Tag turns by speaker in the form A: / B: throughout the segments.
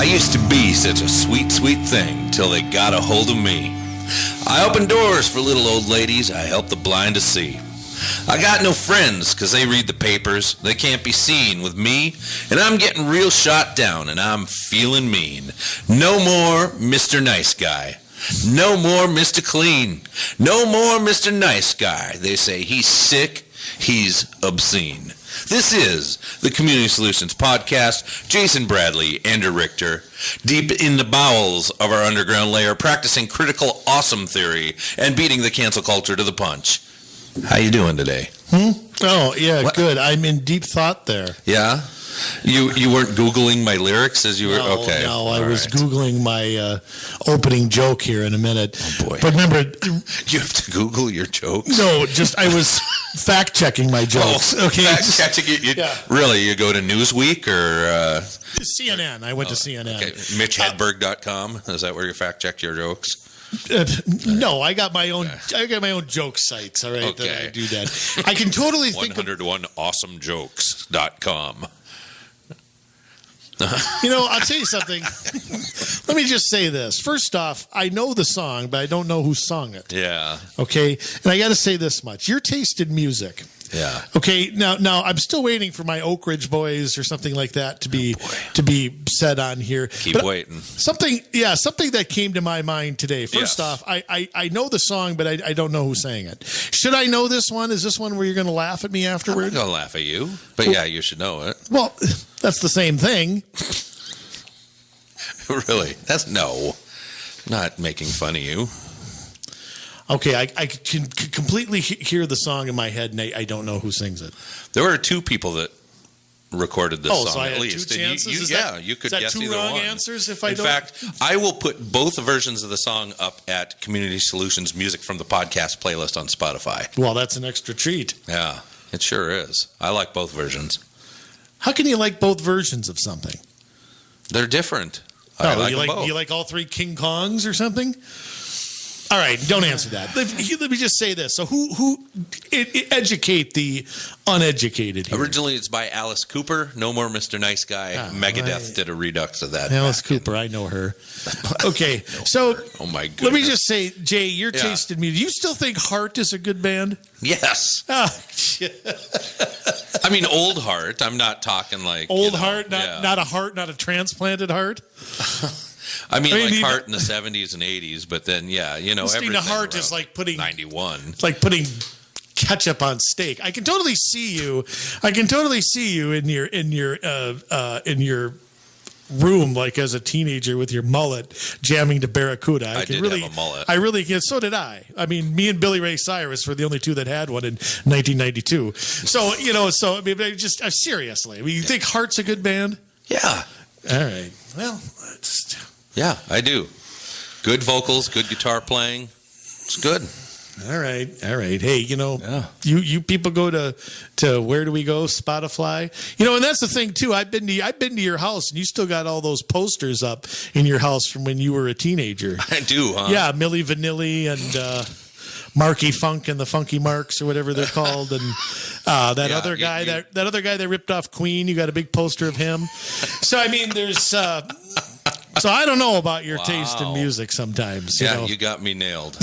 A: I used to be such a sweet, sweet thing till they got a hold of me. I open doors for little old ladies, I help the blind to see. I got no friends 'cause they read the papers, they can't be seen with me, and I'm getting real shot down and I'm feeling mean. No more Mr. Nice Guy. No more Mr. Clean. No more Mr. Nice Guy. They say he's sick, he's obscene. This is the Community Solutions Podcast. Jason Bradley, Andrew Richter, deep in the bowels of our underground layer, practicing critical awesome theory and beating the cancel culture to the punch. How you doing today?
B: Oh, yeah,
A: What?
B: good. I'm in deep thought there.
A: Yeah? You weren't Googling my lyrics as you were?
B: No,
A: okay.
B: no, I was Googling my opening joke here in a minute.
A: Oh, boy.
B: But remember,
A: You have to Google your jokes?
B: no, just I was fact-checking my jokes. Okay,
A: Fact-checking.
B: Yeah.
A: Really? You go to Newsweek or...
B: CNN. I went to CNN.
A: Okay. MitchHedberg.com? Is that where you fact-check your jokes?
B: No, I got my own. I got my own joke sites. All right,
A: Okay.
B: that I do that. I can totally think of.
A: 101awesomejokes.com.
B: I'll tell you something. Let me just say this. First off, I know the song, but I don't know who sung it.
A: Yeah.
B: Okay, and I got to say this much: your taste in music.
A: Yeah.
B: Okay, now I'm still waiting for my Oak Ridge Boys or something like that to be said on here.
A: Keep waiting.
B: Something that came to my mind today. First off, I know the song, but I don't know who sang it. Should I know this one? Is this one where you're going to laugh at me
A: I'm
B: afterward?
A: not going to laugh at you, but yeah, you should know it.
B: Well, that's the same thing.
A: Really? Not making fun of you.
B: Okay, I can completely hear the song in my head, and I don't know who sings it.
A: There were two people that recorded this song,
B: so I
A: at
B: had
A: least.
B: two
A: And
B: chances?
A: you could
B: is that
A: guess
B: two
A: either
B: wrong
A: one.
B: answers if I
A: In
B: don't?
A: fact, I will put both versions of the song up at Community Solutions Music from the Podcast playlist on Spotify.
B: Well, that's an extra treat.
A: Yeah, it sure is. I like both versions.
B: How can you like both versions of something?
A: They're different. I like them both.
B: You like all three King Kongs or something? All right, don't answer that. Let me just say this. So who educate the uneducated here?
A: Originally, it's by Alice Cooper. No More Mr. Nice Guy. Megadeth did a redux of that.
B: Alice Cooper, I know her. Okay, so
A: oh my goodness.
B: let me just say, Jay, your taste in music. Do you still think Heart is a good band?
A: Yes.
B: Oh, shit.
A: I mean, old Heart. I'm not talking like
B: Old Heart, not a heart, not a transplanted heart.
A: I mean, Heart in the 70s and 80s, but then,
B: Listening to Heart is like putting
A: 91.
B: It's like putting ketchup on steak. I can totally see you in your room, like as a teenager with your mullet, jamming to Barracuda.
A: I did have a mullet.
B: I really can. So did I. I mean, me and Billy Ray Cyrus were the only two that had one in 1992. So I mean, seriously. I mean, you think Heart's a good band?
A: Yeah.
B: All right. Well,
A: Yeah, I do. Good vocals, good guitar playing. It's good.
B: All right. Hey, you people go to where do we go? Spotify. And that's the thing too. I've been to your house, and you still got all those posters up in your house from when you were a teenager.
A: I do, huh?
B: Yeah, Milli Vanilli and Marky Funk and the Funky Marks or whatever they're called, and that other guy that ripped off Queen. You got a big poster of him. So I mean, there's. So I don't know about your taste in music sometimes.
A: You got me nailed.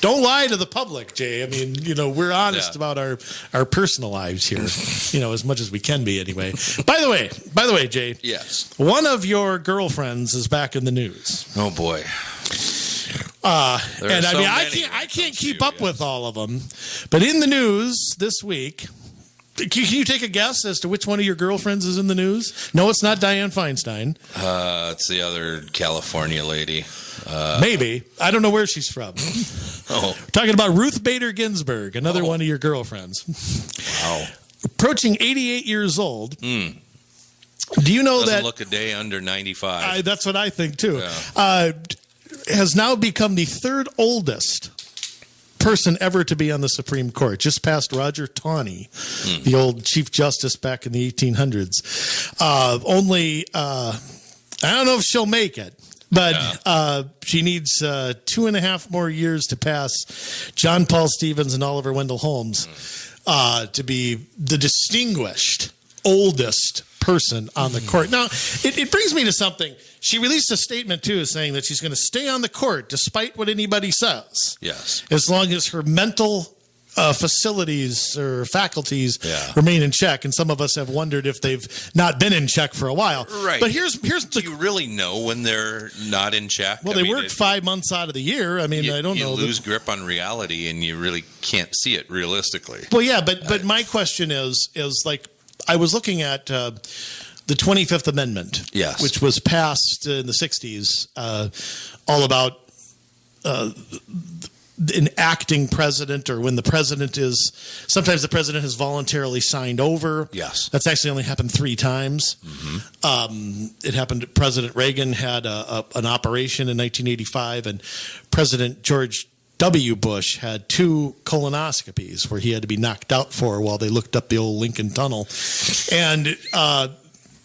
B: Don't lie to the public, Jay. I mean, we're honest about our personal lives here, as much as we can be anyway. By the way, Jay.
A: Yes.
B: One of your girlfriends is back in the news.
A: Oh boy.
B: And I mean, I can't keep up with all of them, but in the news this week. Can you take a guess as to which one of your girlfriends is in the news? No, it's not Dianne Feinstein.
A: It's the other California lady.
B: Maybe. I don't know where she's from.
A: Oh.
B: We're talking about Ruth Bader Ginsburg, another one of your girlfriends.
A: Wow.
B: Approaching 88 years old. Do you know
A: Doesn't
B: that...
A: look a day under 95.
B: That's what I think, too.
A: Yeah.
B: Has now become the third oldest person ever to be on the Supreme Court, just past Roger Taney, the old Chief Justice back in the 1800s. I don't know if she'll make it, but she needs 2.5 more years to pass John Paul Stevens and Oliver Wendell Holmes to be the distinguished oldest person on the court. Now, it brings me to something. She released a statement, too, saying that she's going to stay on the court despite what anybody says.
A: Yes.
B: As long as her mental facilities or faculties remain in check. And some of us have wondered if they've not been in check for a while.
A: Right.
B: But here's
A: do you really know when they're not in check?
B: Well, they work 5 months out of the year. I mean, I don't know.
A: You lose grip on reality and you really can't see it realistically.
B: Well, yeah, but my question is like, I was looking at the 25th Amendment,
A: yes,
B: which was passed in the 60s, all about an acting president, or when the president is, sometimes the president has voluntarily signed over.
A: Yes.
B: That's actually only happened 3 times. Mm-hmm. It happened, President Reagan had an operation in 1985, and President George W. Bush had 2 colonoscopies where he had to be knocked out for while they looked up the old Lincoln Tunnel. And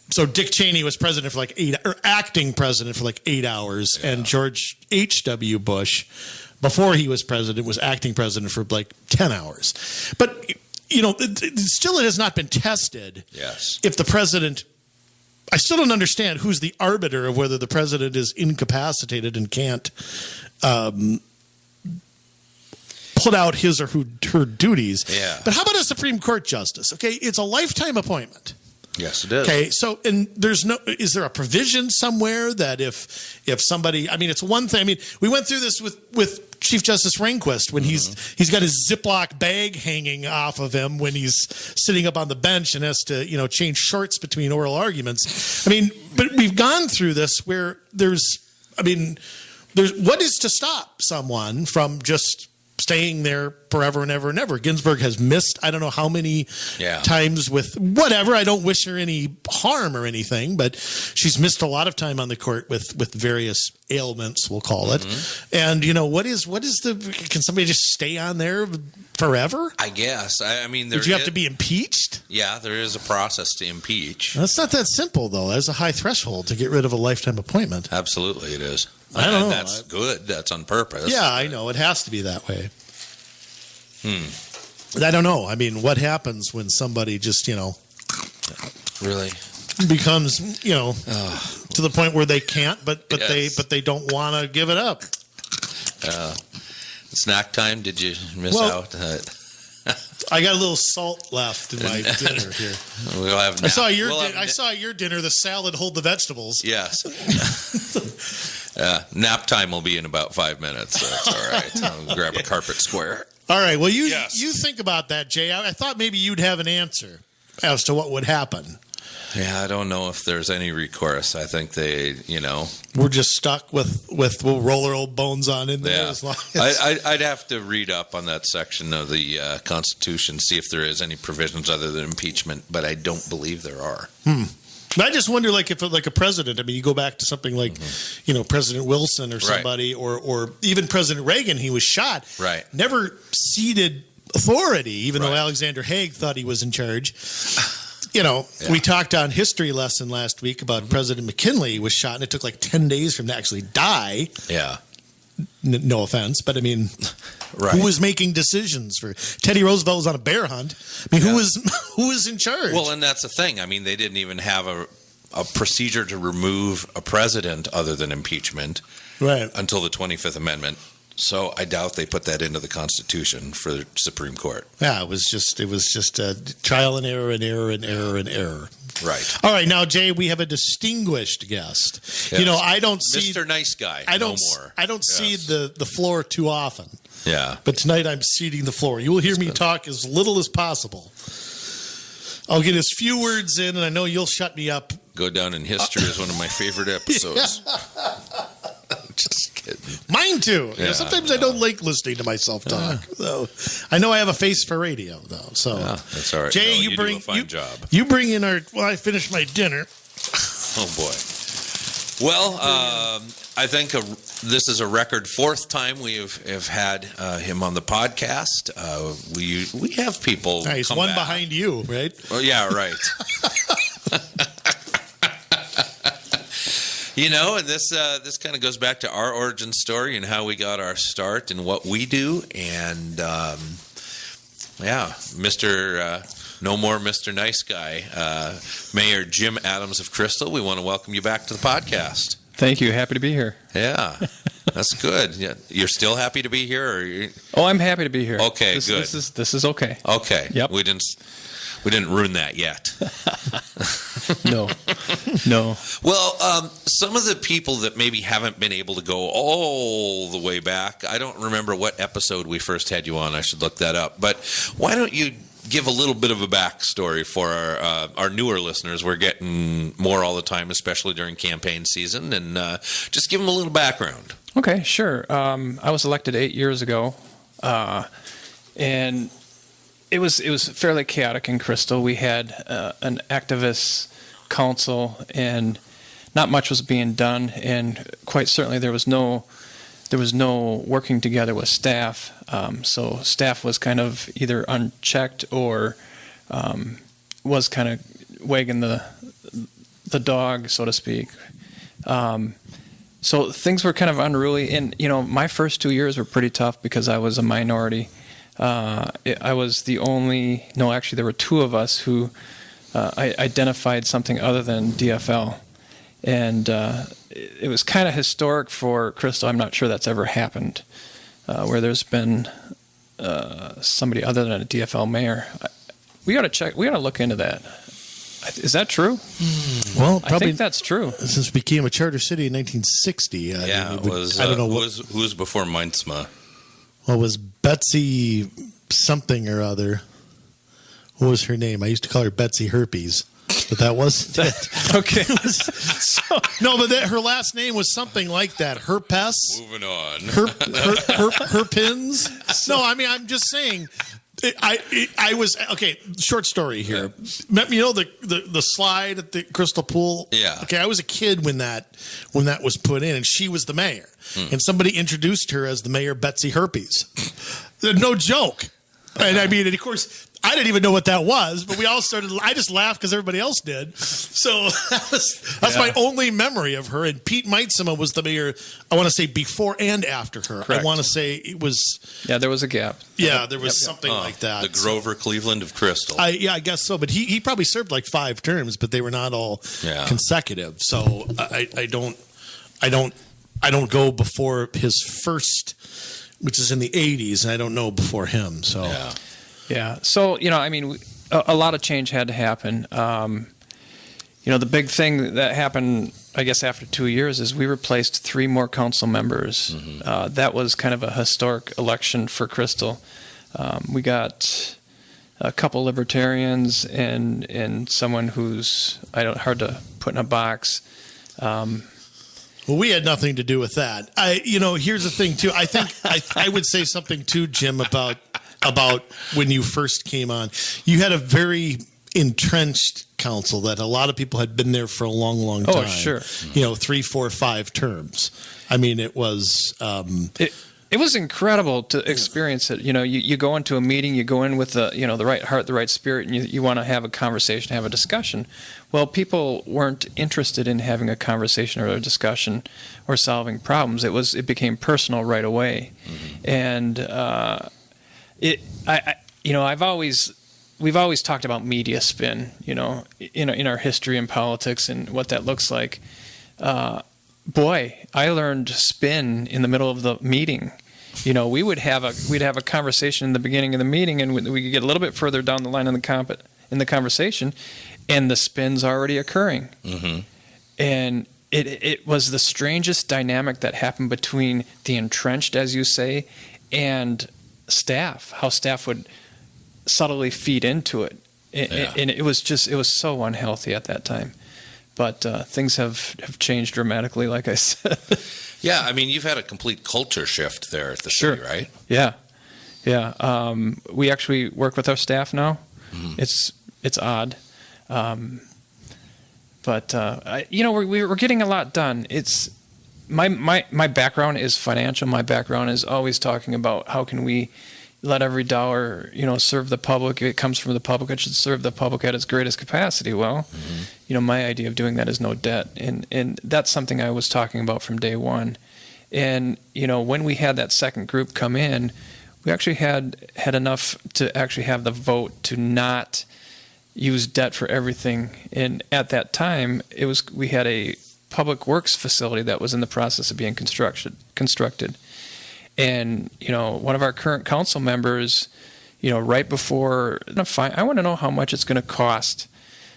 B: so Dick Cheney was president for like acting president for like 8 hours, and George H.W. Bush, before he was president, was acting president for like 10 hours. But, you know, still it has not been tested.
A: Yes.
B: If the president, I still don't understand who's the arbiter of whether the president is incapacitated and can't put out his or her duties.
A: Yeah.
B: But how about a Supreme Court justice? Okay, it's a lifetime appointment.
A: Yes, it is.
B: Okay, so and is there a provision somewhere that if somebody, I mean, it's one thing. I mean, we went through this with Chief Justice Rehnquist when he's got his Ziploc bag hanging off of him when he's sitting up on the bench and has to, you know, change shorts between oral arguments. I mean, but we've gone through this where there's what is to stop someone from just staying there forever and ever and ever. Ginsburg has missed, I don't know how many times with whatever. I don't wish her any harm or anything, but she's missed a lot of time on the court with various ailments, we'll call it. And, you know, can somebody just stay on there forever?
A: I guess. I mean,
B: would you have to be impeached?
A: Yeah, there is a process to impeach.
B: That's not that simple, though. There's a high threshold to get rid of a lifetime appointment.
A: Absolutely, it is.
B: I don't know.
A: That's good. That's on purpose.
B: Yeah, I know. It has to be that way. I don't know. I mean, what happens when somebody just, you know,
A: really
B: becomes, you know, to the point where they can't, but they don't want to give it up.
A: Snack time? Did you miss out?
B: I got a little salt left in my dinner here.
A: We'll have.
B: I saw your dinner. The salad hold the vegetables.
A: Yes. Nap time will be in about 5 minutes. So that's all right. I'll grab a carpet square.
B: All right. Well, you think about that, Jay. I thought maybe you'd have an answer as to what would happen.
A: Yeah, I don't know if there's any recourse. I think they, you know,
B: we're just stuck with we'll roll our old bones on in there.
A: Yeah.
B: As long as
A: I'd have to read up on that section of the Constitution, see if there is any provisions other than impeachment. But I don't believe there are.
B: I just wonder, like, if like a president. I mean, you go back to something like, you know, President Wilson or somebody, or even President Reagan. He was shot.
A: Right.
B: Never ceded authority, even though Alexander Haig thought he was in charge. You know, we talked on History Lesson last week about President McKinley was shot, and it took like 10 days for him to actually die.
A: Yeah.
B: No offense, but I mean, who was making decisions for Teddy Roosevelt was on a bear hunt? I mean, who was in charge?
A: Well, and that's the thing. I mean, they didn't even have a procedure to remove a president other than impeachment until the 25th Amendment. So I doubt they put that into the Constitution for the Supreme Court.
B: Yeah, it was just trial and error and error and error and error.
A: Right.
B: All right, now Jay, we have a distinguished guest. Yes. You know, I don't see
A: Mr. Nice Guy.
B: I don't cede the floor too often.
A: Yeah.
B: But tonight I'm ceding the floor. You will hear me talk as little as possible. I'll get as few words in, and I know you'll shut me up.
A: Go down in history as one of my favorite episodes. Just kidding.
B: Mine too. Yeah, you know, sometimes I don't like listening to myself talk. So I know I have a face for radio, though. So
A: that's all right.
B: Jay,
A: you do a fine job.
B: You bring in our. Well, I finished my dinner.
A: Oh boy. Well, I think this is a record 4th time we have had him on the podcast. We have people.
B: He's one back behind you, right?
A: Well, yeah, right. You know, and this kind of goes back to our origin story and how we got our start and what we do. And Mr. No more Mr. Nice Guy. Mayor Jim Adams of Crystal, we want to welcome you back to the podcast.
C: Thank you. Happy to be here.
A: Yeah, that's good. Yeah. You're still happy to be here?
C: I'm happy to be here.
A: Okay, good.
C: This is okay.
A: Okay.
C: Yep.
A: We didn't ruin that yet.
C: No.
A: Well, some of the people that maybe haven't been able to go all the way back, I don't remember what episode we first had you on. I should look that up. But why don't you give a little bit of a backstory for our newer listeners? We're getting more all the time, especially during campaign season, and just give them a little background.
C: Okay, sure. I was elected 8 years ago, and it was fairly chaotic in Crystal. We had an activist council, and not much was being done, and quite certainly there was no working together with staff. So staff was kind of either unchecked or was kind of wagging the dog, so to speak. So things were kind of unruly, and my first 2 years were pretty tough because I was a minority. I was the only. No, actually, there were two of us who identified something other than DFL, and it was kind of historic for Crystal. I'm not sure that's ever happened, where there's been somebody other than a DFL mayor. We got to check. We got to look into that. Is that true?
B: Well, probably.
C: I think that's true.
B: Since it became a charter city in 1960.
A: Yeah, it was.
B: I don't know
A: who was before Mintzma.
B: Well, was Betsy something or other? What was her name? I used to call her Betsy Herpes, but that wasn't it.
C: Okay.
B: No, but her last name was something like that. Herpes.
A: Moving on.
B: Herpins. No, I mean, I'm just saying. I was okay. Short story here. The slide at the Crystal Pool.
A: Yeah.
B: Okay, I was a kid when that was put in, and she was the mayor, and somebody introduced her as the mayor Betsy Herpes. No joke. And I mean, and of course, I didn't even know what that was, but we all started. I just laughed because everybody else did. So that's my only memory of her. And Pete Meitzema was the mayor. I want to say before and after her.
C: Correct.
B: I want to say it was.
C: Yeah, there was a gap.
B: Yeah, there was something like that.
A: The Grover Cleveland of Crystal.
B: I guess so. But he probably served like 5 terms, but they were not all consecutive. So I don't go before his first, which is in the 80s, and I don't know before him. So
C: yeah. So I mean, a lot of change had to happen. The big thing that happened, I guess, after 2 years is we replaced 3 more council members. Mm-hmm. That was kind of a historic election for Crystal. We got a couple libertarians and someone who's hard to put in a box.
B: Well, we had nothing to do with that. Here's the thing too. I think I would say something too, Jim, about when you first came on. You had a very entrenched council that a lot of people had been there for a long, long time.
C: Oh, sure.
B: 3, 4, 5 terms. I mean, it was.
C: It was incredible to experience it. You go into a meeting, you go in with the right heart, the right spirit, and you want to have a conversation, have a discussion. Well, people weren't interested in having a conversation or a discussion or solving problems. It became personal right away, and we've always talked about media spin, in our history and politics and what that looks like. Boy, I learned spin in the middle of the meeting. We'd have a conversation in the beginning of the meeting, and we could get a little bit further down the line in the conversation, and the spin's already occurring. Mm-hmm. And it was the strangest dynamic that happened between the entrenched, as you say, and staff. How staff would subtly feed into it, and it was so unhealthy at that time. But things have changed dramatically, like I said.
A: Yeah, I mean, you've had a complete culture shift there at the city, right?
C: Yeah. We actually work with our staff now. Mm-hmm. It's odd, but we're getting a lot done. It's my background is financial. My background is always talking about how can we let every dollar, serve the public. It comes from the public. It should serve the public at its greatest capacity. Well, my idea of doing that is no debt. And that's something I was talking about from day one. And, when we had that second group come in, we actually had enough to actually have the vote to not use debt for everything. And at that time, we had a public works facility that was in the process of being constructed. And, one of our current council members, right before, I want to know how much it's going to cost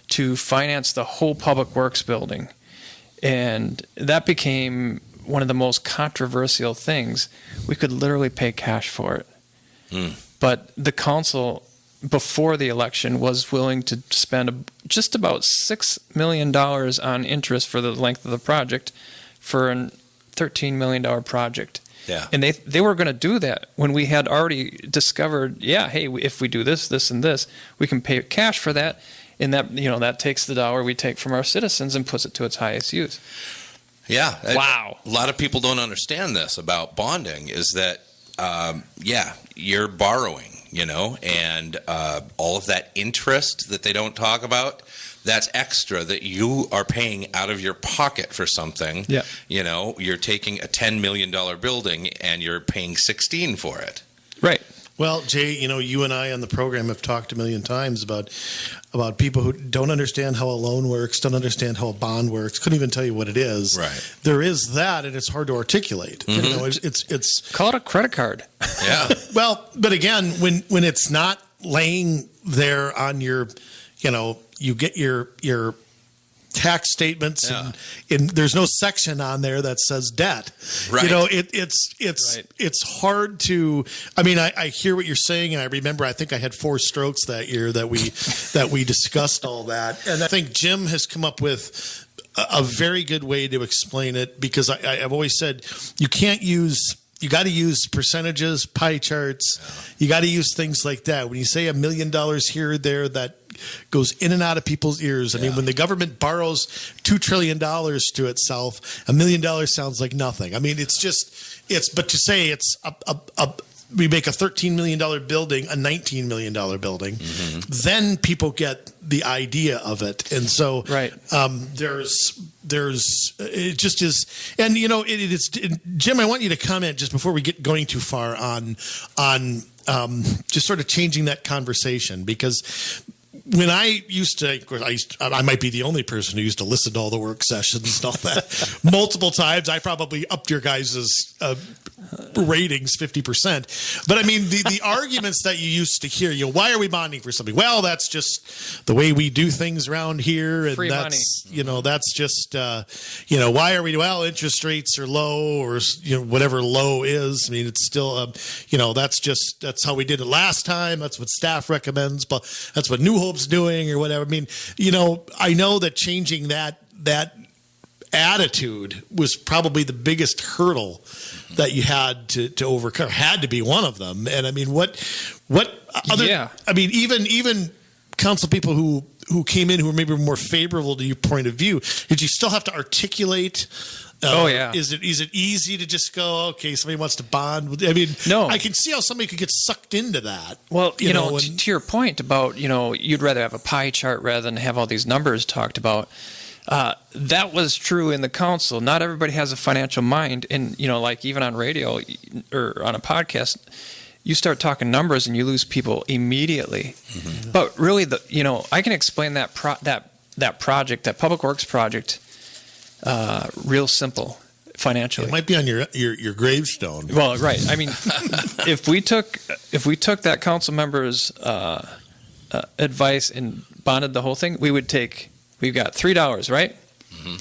C: to finance the whole public works building. And that became one of the most controversial things. We could literally pay cash for it. But the council, before the election, was willing to spend just about $6 million on interest for the length of the project for a $13 million project.
A: Yeah.
C: And they were going to do that when we had already discovered, hey, if we do this, this, and this, we can pay cash for that. And that, that takes the dollar we take from our citizens and puts it to its highest use.
A: Yeah.
C: Wow.
A: A lot of people don't understand this about bonding is that, you're borrowing, and all of that interest that they don't talk about, that's extra that you are paying out of your pocket for something.
C: Yeah.
A: You're taking a $10 million building and you're paying 16 for it.
C: Right.
B: Well, Jay, you and I on the program have talked a million times about people who don't understand how a loan works, don't understand how a bond works, couldn't even tell you what it is.
A: Right.
B: There is that, and it's hard to articulate. It's
C: call it a credit card.
A: Yeah.
B: Well, but again, when it's not laying there on your, you get your tax statements and there's no section on there that says debt.
A: Right.
B: It's hard to. I mean, I hear what you're saying, and I remember. I think I had 4 strokes that year that we discussed all that, and I think Jim has come up with a very good way to explain it because I've always said you can't use. You got to use percentages, pie charts. Yeah. You got to use things like that. When you say $1 million here or there, that goes in and out of people's ears. I mean, when the government borrows $2 trillion to itself, $1 million sounds like nothing. I mean, but to say we make a $13 million building, a $19 million building, then people get the idea of it. And so there's it just is. And, it's Jim, I want you to comment just before we get going too far on just sort of changing that conversation because when I used to, of course, I might be the only person who used to listen to all the work sessions and all that multiple times. I probably upped your guys' ratings 50%. But I mean, the arguments that you used to hear, why are we bonding for something? Well, that's just the way we do things around here. And
C: free
B: that's, money. That's just, why are we, interest rates are low or, whatever low is. I mean, it's still, that's how we did it last time. That's what staff recommends, but that's what New Hope's doing or whatever. I mean, I know that changing that attitude was probably the biggest hurdle that you had to overcome. Had to be one of them. And I mean, what other? Yeah. I mean, even council people who came in who were maybe more favorable to your point of view, did you still have to articulate? Is it easy to just go, okay, somebody wants to bond? I mean, no. I can see how somebody could get sucked into that.
C: Well, to your point about, you'd rather have a pie chart rather than have all these numbers talked about. That was true in the council. Not everybody has a financial mind. And, like even on radio or on a podcast, you start talking numbers and you lose people immediately. Mm-hmm. But really, I can explain that project, that public works project, real simple financially.
B: It might be on your gravestone.
C: Well, right. I mean, if we took that council member's advice and bonded the whole thing, we've got $3, right? Mm-hmm.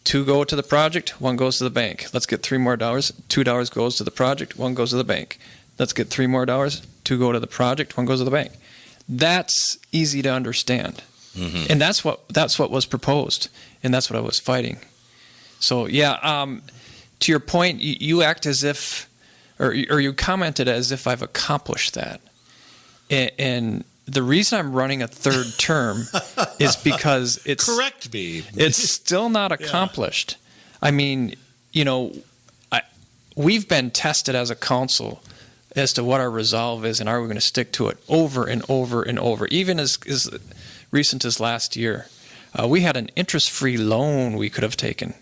C: 2 go to the project, 1 goes to the bank. Let's get $3 more. $2 goes to the project, 1 goes to the bank. Let's get $3 more. 2 go to the project, 1 goes to the bank. That's easy to understand. Mm-hmm. And that's what was proposed, and that's what I was fighting. So to your point, you act as if, or you commented as if I've accomplished that, and the reason I'm running a third term is because it's
B: correct me.
C: It's still not accomplished. Yeah. I mean, we've been tested as a council as to what our resolve is, and are we going to stick to it over and over and over, even as recent as last year. We had an interest-free loan we could have taken,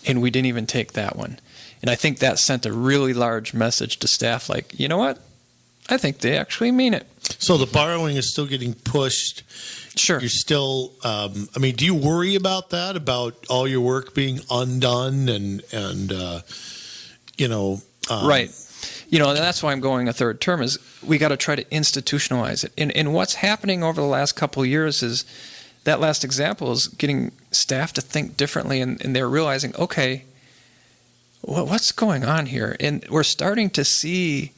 C: and we didn't even take that one. And I think that sent a really large message to staff like, you know what? I think they actually mean it.
B: So the borrowing is still getting pushed.
C: Sure.
B: You're still, do you worry about that, about all your work being undone and
C: right. And that's why I'm going a third term is we got to try to institutionalize it. And what's happening over the last couple of years is that last example is getting staff to think differently, and they're realizing, okay, what's going on here? And we're starting to see,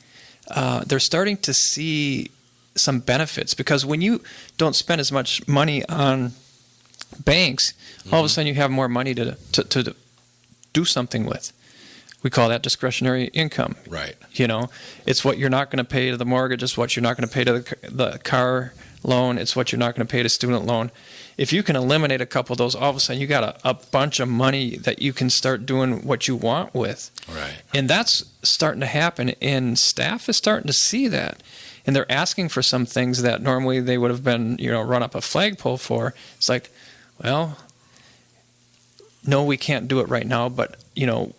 C: they're starting to see some benefits, because when you don't spend as much money on banks, all of a sudden you have more money to do something with. We call that discretionary income.
A: Right.
C: It's what you're not going to pay to the mortgage. It's what you're not going to pay to the car loan. It's what you're not going to pay to student loan. If you can eliminate a couple of those, all of a sudden you got a bunch of money that you can start doing what you want with.
A: Right.
C: And that's starting to happen, and staff is starting to see that. And they're asking for some things that normally they would have been, run up a flagpole for. It's like, well, no, we can't do it right now, but,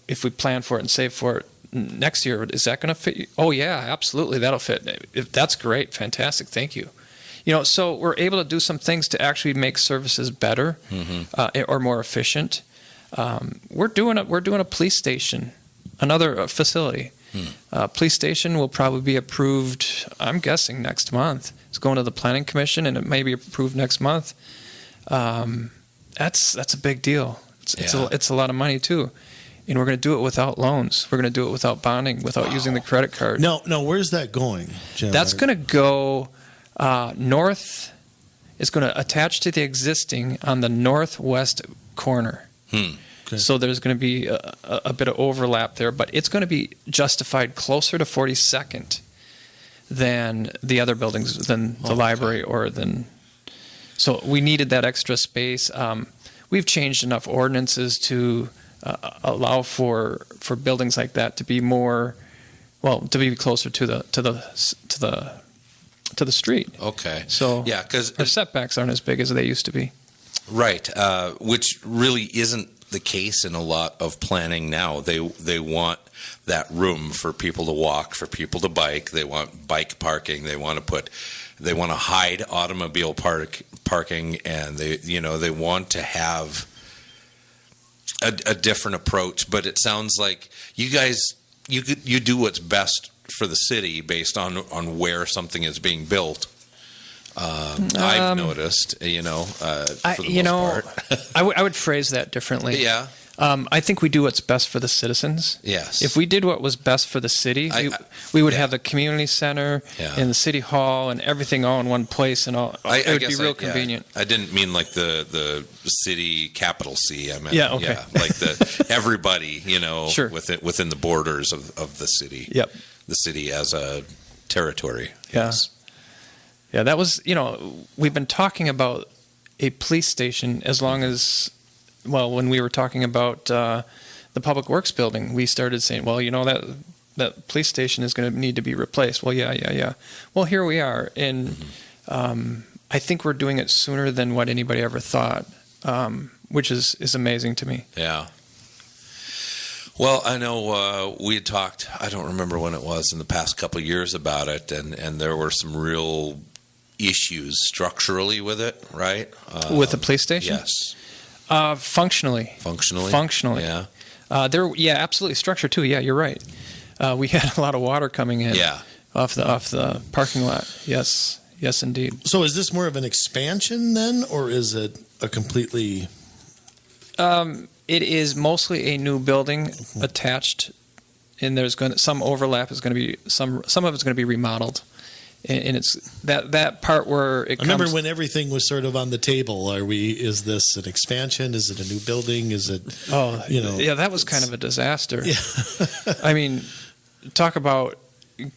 C: if we plan for it and save for it next year, is that going to fit you? Oh, yeah, absolutely, that'll fit. If that's great, fantastic, thank you. So we're able to do some things to actually make services better or more efficient. We're doing a police station, another facility. Police station will probably be approved, I'm guessing, next month. It's going to the Planning Commission, and it may be approved next month. That's a big deal. It's a lot of money, too. And we're going to do it without loans. We're going to do it without bonding, without using the credit card.
B: No, where's that going, Jim?
C: That's going to go north. It's going to attach to the existing on the northwest corner.
B: Okay.
C: So there's going to be a bit of overlap there, but it's going to be justified closer to 42nd than the other buildings, than the library or than. So we needed that extra space. We've changed enough ordinances to allow for buildings like that to be more, to be closer to the street.
A: Okay.
C: So
A: yeah, because
C: our setbacks aren't as big as they used to be.
A: Right, which really isn't the case in a lot of planning now. They want that room for people to walk, for people to bike. They want bike parking. They want to hide automobile parking, and they want to have a different approach. But it sounds like you guys you do what's best for the city based on where something is being built. I've noticed, for the most part.
C: I would phrase that differently.
A: Yeah.
C: I think we do what's best for the citizens.
A: Yes.
C: If we did what was best for the city, we would have the community center and the city hall and everything all in one place, and all. It would be real convenient.
A: I didn't mean like the city, capital C. I meant like everybody,
C: Sure.
A: within the borders of the city.
C: Yep.
A: The city as a territory.
C: Yeah.
A: Yes.
C: Yeah, that was, we've been talking about a police station as long as, when we were talking about the Public Works building, we started saying, that police station is going to need to be replaced. Well, yeah. Well, here we are. And I think we're doing it sooner than what anybody ever thought, which is amazing to me.
A: Yeah. Well, I know we had talked, I don't remember when it was, in the past couple of years about it, and there were some real issues structurally with it, right?
C: With the police station?
A: Yes.
C: Functionally.
A: Functionally? Yeah.
C: Absolutely. Structure, too. Yeah, you're right. We had a lot of water coming in off the parking lot. Yes, indeed.
B: So is this more of an expansion then, or is it a completely...
C: It is mostly a new building attached, and there's some overlap is going to be some of it's going to be remodeled, and it's that part where it.
B: I remember when everything was sort of on the table. Is this an expansion? Is it a new building? Is it?
C: Yeah, that was kind of a disaster.
B: Yeah.
C: I mean, talk about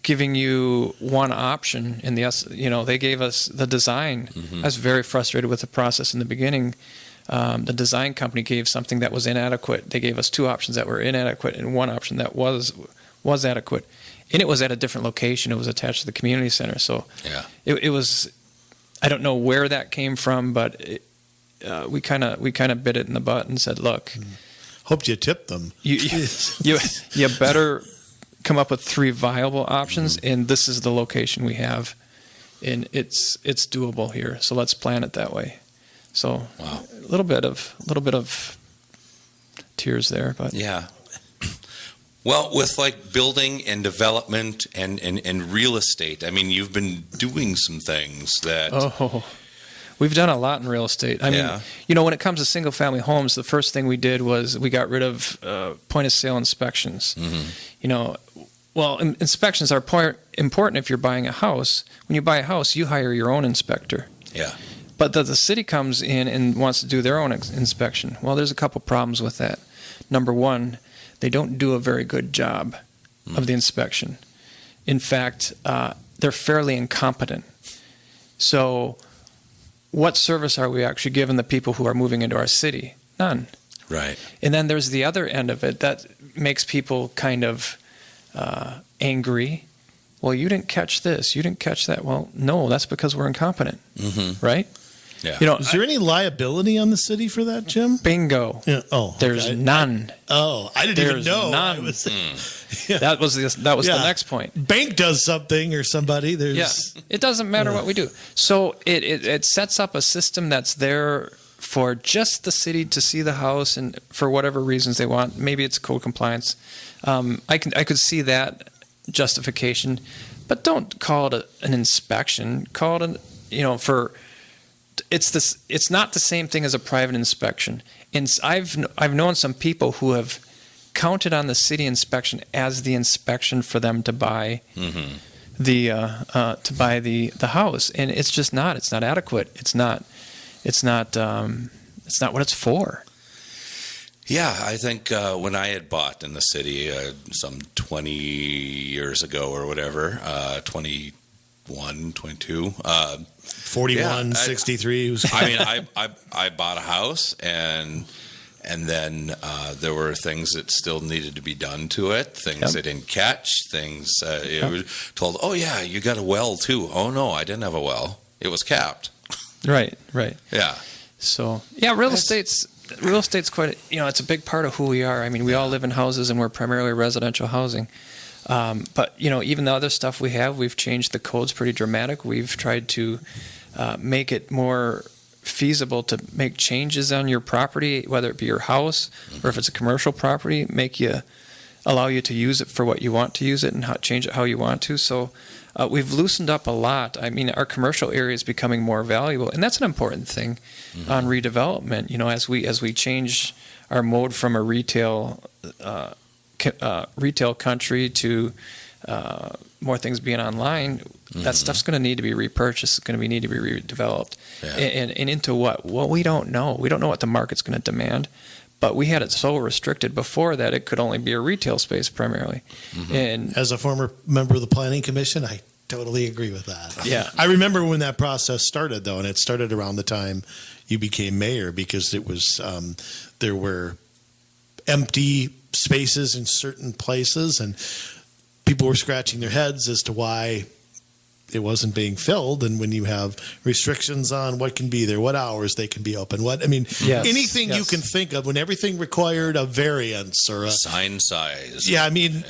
C: giving you one option in they gave us the design.
A: Mm-hmm.
C: I was very frustrated with the process in the beginning. The design company gave something that was inadequate. They gave us two options that were inadequate and one option that was adequate. And it was at a different location. It was attached to the community center. So it was, I don't know where that came from, but we kind of bit it in the butt and said, look.
B: Hoped you tipped them.
C: You better come up with 3 viable options, and this is the location we have, and it's doable here. So let's plan it that way. So
A: Wow.
C: a little bit of tears there, but
A: Yeah. Well, with like building and development and real estate, I mean, you've been doing some things that.
C: Oh, we've done a lot in real estate. I mean, when it comes to single family homes, the first thing we did was we got rid of point of sale inspections. Inspections are important if you're buying a house. When you buy a house, you hire your own inspector.
A: Yeah.
C: But the city comes in and wants to do their own inspection. Well, there's a couple problems with that. Number one, they don't do a very good job of the inspection. In fact, they're fairly incompetent. So what service are we actually giving the people who are moving into our city? None.
A: Right.
C: And then there's the other end of it that makes people kind of angry. Well, you didn't catch this. You didn't catch that. Well, no, that's because we're incompetent. Right?
A: Yeah.
B: Is there any liability on the city for that, Jim?
C: Bingo.
B: Yeah. Oh,
C: there's none.
B: Oh, I didn't even know.
C: None. That was the next point.
B: Bank does something or somebody.
C: It doesn't matter what we do. So it sets up a system that's there for just the city to see the house, and for whatever reasons they want. Maybe it's code compliance. I could see that justification, but don't call it an inspection. Call it it's not the same thing as a private inspection. And I've known some people who have counted on the city inspection as the inspection for them to buy the house, and it's just not. It's not adequate. It's not what it's for.
A: Yeah, I think when I had bought in the city some 20 years ago or whatever, 21, 22.
B: 41, 63.
A: I mean, I bought a house, and then there were things that still needed to be done to it, things they didn't catch, things it was told, oh, yeah, you got a well, too. Oh, no, I didn't have a well. It was capped.
C: Right.
A: Yeah.
C: So, real estate's quite, it's a big part of who we are. I mean, we all live in houses, and we're primarily residential housing. But, even the other stuff we've changed the codes pretty dramatic. We've tried to make it more feasible to make changes on your property, whether it be your house or if it's a commercial property, allow you to use it for what you want to use it and change it how you want to. So we've loosened up a lot. I mean, our commercial area is becoming more valuable, and that's an important thing on redevelopment. As we change our mode from a retail country to more things being online, that stuff's going to need to be repurchased. It's going to need to be redeveloped. And into what? Well, we don't know. We don't know what the market's going to demand. But we had it so restricted before that it could only be a retail space primarily. And
B: as a former member of the Planning Commission, I totally agree with that.
C: Yeah.
B: I remember when that process started, though, and it started around the time you became mayor, because it was there were empty spaces in certain places, and people were scratching their heads as to why it wasn't being filled. And when you have restrictions on what can be there, what hours they can be open, anything you can think of, when everything required a variance or a
A: sign size.
B: Yeah, I mean,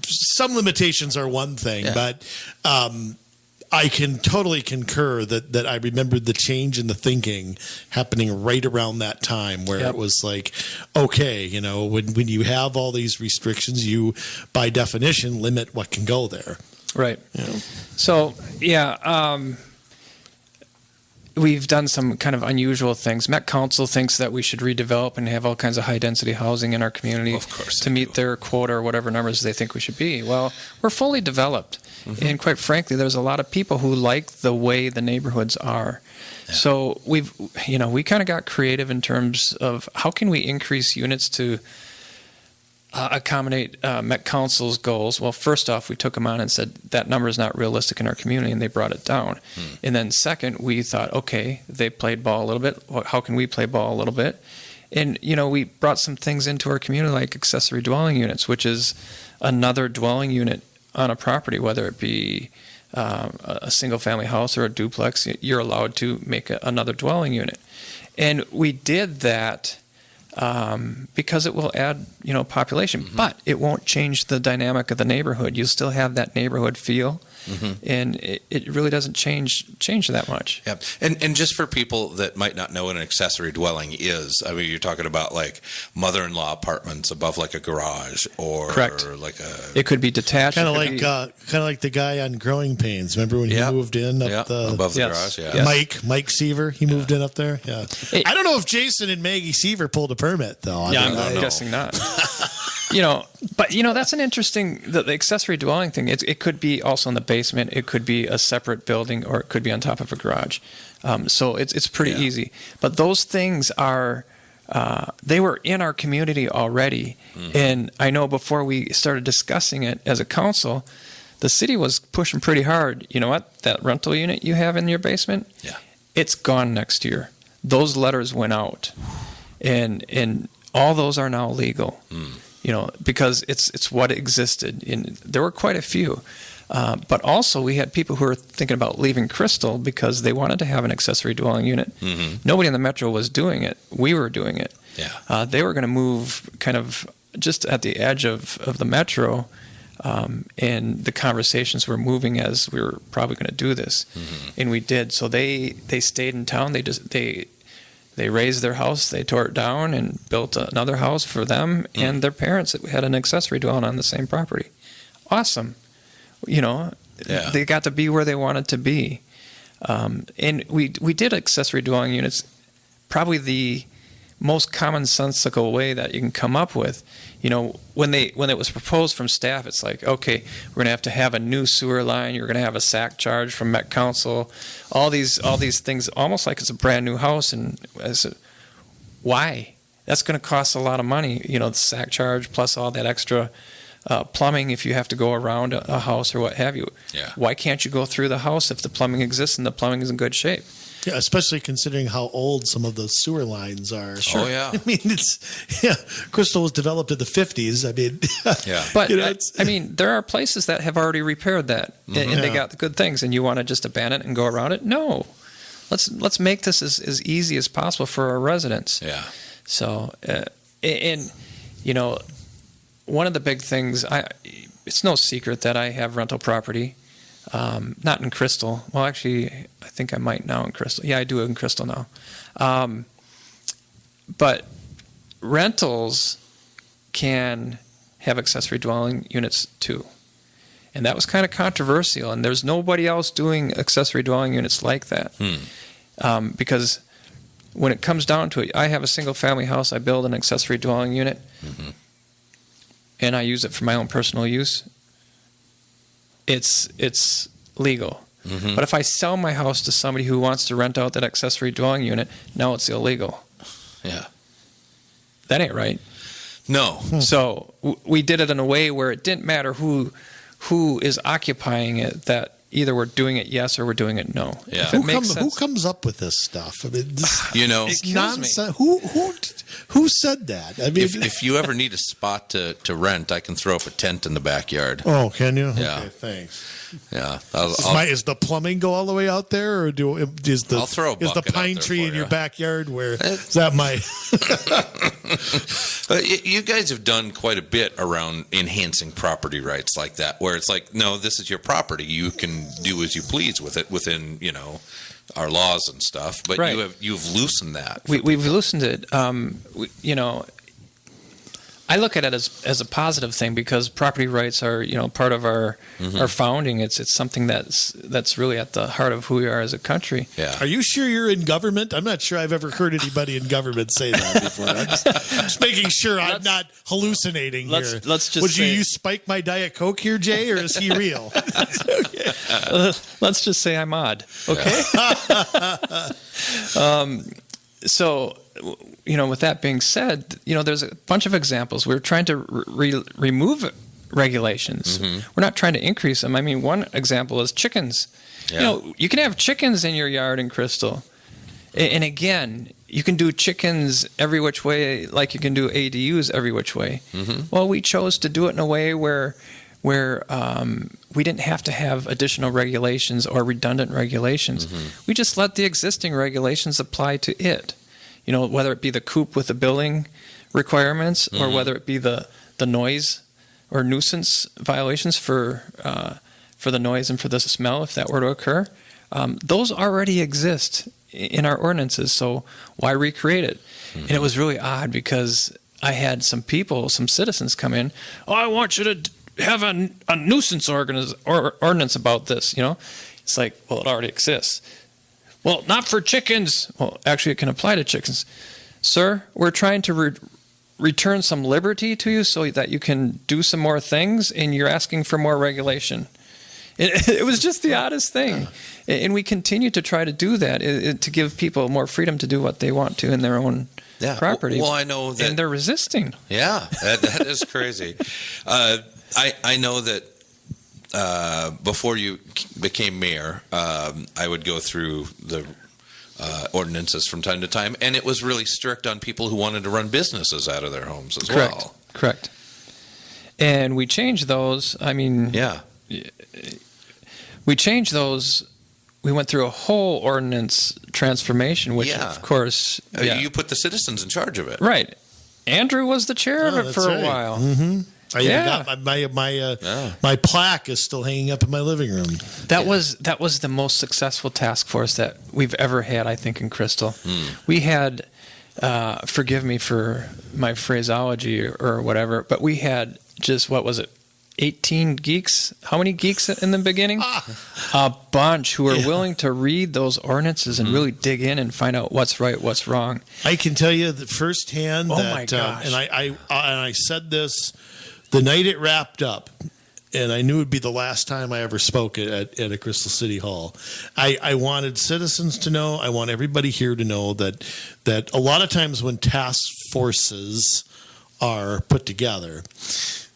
B: some limitations are one thing, but I can totally concur that I remembered the change in the thinking happening right around that time, where it was like, okay, when you have all these restrictions, you by definition limit what can go there.
C: Right. So, we've done some kind of unusual things. Met Council thinks that we should redevelop and have all kinds of high-density housing in our community to meet their quota or whatever numbers they think we should be. Well, we're fully developed. And quite frankly, there's a lot of people who like the way the neighborhoods are. Yeah. So we kind of got creative in terms of how can we increase units to accommodate Met Council's goals. Well, first off, we took them on and said that number is not realistic in our community, and they brought it down. And then second, we thought, okay, they played ball a little bit. How can we play ball a little bit? And, we brought some things into our community like accessory dwelling units, which is another dwelling unit on a property, whether it be a single-family house or a duplex. You're allowed to make another dwelling unit. And we did that because it will add, population, but it won't change the dynamic of the neighborhood. You'll still have that neighborhood feel, and it really doesn't change that much.
A: Yeah, and just for people that might not know what an accessory dwelling is, I mean, you're talking about like mother-in-law apartments above like a garage, or
C: Correct.
A: like a.
C: It could be detached.
B: Kind of like the guy on Growing Pains. Remember when he moved in up
A: above the
C: Yes.
A: garage? Yeah,
C: Yes.
B: Mike Seaver. He moved in up there. Yeah, I don't know if Jason and Maggie Seaver pulled a permit though.
C: I'm guessing not. But that's an interesting, the accessory dwelling thing. It could be also in the basement. It could be a separate building, or it could be on top of a garage. So it's pretty easy. But those things are, they were in our community already. And I know before we started discussing it as a council, the city was pushing pretty hard. You know what? That rental unit you have in your basement, it's gone next year. Those letters went out. And all those are now legal. Because it's what existed. And there were quite a few. But also we had people who were thinking about leaving Crystal because they wanted to have an accessory dwelling unit. Nobody in the metro was doing it. We were doing it.
A: Yeah.
C: They were going to move kind of just at the edge of the metro. And the conversations were moving as we were probably going to do this. And we did. So they stayed in town. They raised their house, they tore it down and built another house for them and their parents that had an accessory dwelling on the same property. Awesome. They got to be where they wanted to be. And we did accessory dwelling units probably the most commonsensical way that you can come up with. When it was proposed from staff, it's like, okay, we're going to have a new sewer line. You're going to have a SAC charge from Met Council. All these things, almost like it's a brand new house. And I said, why? That's going to cost a lot of money. The SAC charge plus all that extra plumbing if you have to go around a house or what have you.
A: Yeah.
C: Why can't you go through the house if the plumbing exists and the plumbing is in good shape?
B: Yeah, especially considering how old some of the sewer lines are.
A: Sure. Oh, yeah.
B: I mean, Crystal was developed in the 50s. I mean,
C: But there are places that have already repaired that, and they got the good things, and you want to just abandon it and go around it? No. Let's make this as easy as possible for our residents.
A: Yeah.
C: So, one of the big things, it's no secret that I have rental property. Not in Crystal. Well, actually, I think I might now in Crystal. Yeah, I do in Crystal now. But rentals can have accessory dwelling units too. And that was kind of controversial. And there's nobody else doing accessory dwelling units like that. Because when it comes down to it, I have a single family house. I build an accessory dwelling unit. And I use it for my own personal use. It's legal. But if I sell my house to somebody who wants to rent out that accessory dwelling unit, now it's illegal.
A: Yeah.
C: That ain't right.
A: No.
C: So we did it in a way where it didn't matter who is occupying it, that either we're doing it yes or we're doing it no.
A: Yeah.
B: Who comes up with this stuff? I mean, it's nonsense. Who said that? I mean,
A: if you ever need a spot to rent, I can throw up a tent in the backyard.
B: Oh, can you?
A: Yeah.
B: Okay, thanks.
A: Yeah.
B: Is the plumbing go all the way out there, or
A: I'll throw a bucket
B: is the
A: out
B: pine
A: there
B: tree
A: for
B: in
A: you.
B: your backyard? Where is that my?
A: You guys have done quite a bit around enhancing property rights like that, where it's like, no, this is your property. You can do as you please with it within, our laws and stuff. But
C: right.
A: you've loosened that.
C: We've loosened it. I look at it as a positive thing because property rights are, part of our founding. It's something that's really at the heart of who we are as a country.
A: Yeah.
B: Are you sure you're in government? I'm not sure I've ever heard anybody in government say that before. I'm just making sure I'm not hallucinating here.
C: Let's just
B: Would you use Spike My Diet Coke here, Jay, or is he real?
C: Let's just say I'm odd. Okay. So, with that being said, there's a bunch of examples. We're trying to remove regulations. We're not trying to increase them. I mean, one example is chickens.
A: Yeah.
C: You can have chickens in your yard in Crystal. And again, you can do chickens every which way like you can do ADUs every which way. Well, we chose to do it in a way where we didn't have to have additional regulations or redundant regulations. We just let the existing regulations apply to it. whether it be the coop with the building requirements or whether it be the noise or nuisance violations for the noise and for the smell, if that were to occur, those already exist in our ordinances. So why recreate it? And it was really odd because I had some citizens come in. Oh, I want you to have a nuisance ordinance about this. It's like, well, it already exists. Well, not for chickens. Well, actually, it can apply to chickens. Sir, we're trying to return some liberty to you so that you can do some more things, and you're asking for more regulation. It was just the oddest thing. And we continue to try to do that, to give people more freedom to do what they want to in their own property.
A: Well, I know that.
C: And they're resisting.
A: Yeah, that is crazy. I know that before you became mayor, I would go through the ordinances from time to time, and it was really strict on people who wanted to run businesses out of their homes as well.
C: Correct. And we changed those. I mean, we changed those. We went through a whole ordinance transformation, which, of course,
A: you put the citizens in charge of it,
C: right? Andrew was the chair of it for a while.
B: Mm-hmm. I even got my plaque is still hanging up in my living room.
C: That was the most successful task force that we've ever had, I think, in Crystal. We had, forgive me for my phraseology or whatever, but we had just, what was it, 18 geeks? How many geeks in the beginning? A bunch who were willing to read those ordinances and really dig in and find out what's right, what's wrong.
B: I can tell you that firsthand
C: my gosh.
B: And I said this the night it wrapped up, and I knew it would be the last time I ever spoke at a Crystal City Hall. I wanted citizens to know, I want everybody here to know that a lot of times when task forces are put together,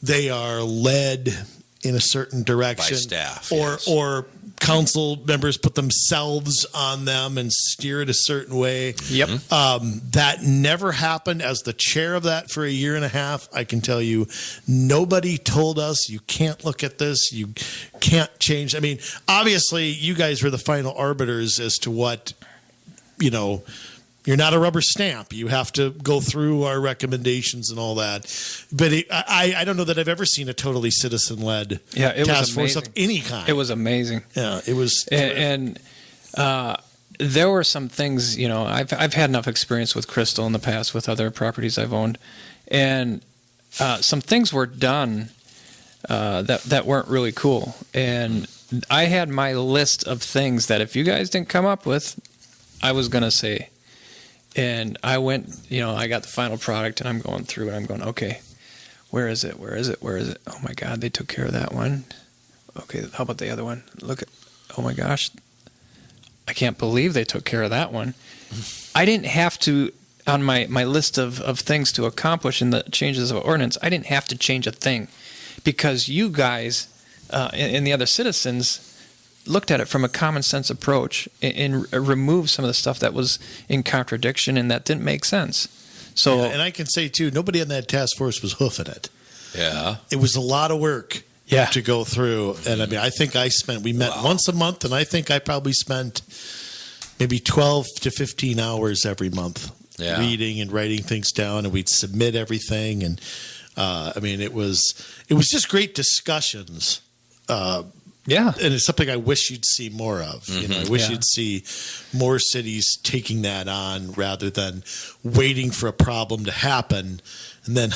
B: they are led in a certain direction
A: by staff,
B: or council members put themselves on them and steer it a certain way.
C: Yep.
B: That never happened. As the chair of that for a year and a half, I can tell you, nobody told us you can't look at this, you can't change. I mean, obviously, you guys were the final arbiters as to what, you're not a rubber stamp. You have to go through our recommendations and all that. But I don't know that I've ever seen a totally citizen-led task force of any kind.
C: It was amazing.
B: Yeah, it was.
C: And there were some things, I've had enough experience with Crystal in the past with other properties I've owned. And some things were done that weren't really cool. And I had my list of things that if you guys didn't come up with, I was going to say. And I went, I got the final product, and I'm going through, and I'm going, okay, where is it? Oh, my God, they took care of that one. Okay, how about the other one? Oh, my gosh, I can't believe they took care of that one. I didn't have to, on my list of things to accomplish in the changes of ordinance, I didn't have to change a thing because you guys and the other citizens looked at it from a common sense approach and removed some of the stuff that was in contradiction and that didn't make sense. So,
B: and I can say too, nobody on that task force was hoofing it.
A: Yeah,
B: it was a lot of work. To go through, and I mean, I think we met once a month, and I think I probably spent maybe 12 to 15 hours every month reading and writing things down, and we'd submit everything, and I mean, it was just great discussions. And it's something I wish you'd see more of. I wish you'd see more cities taking that on rather than waiting for a problem to happen and then,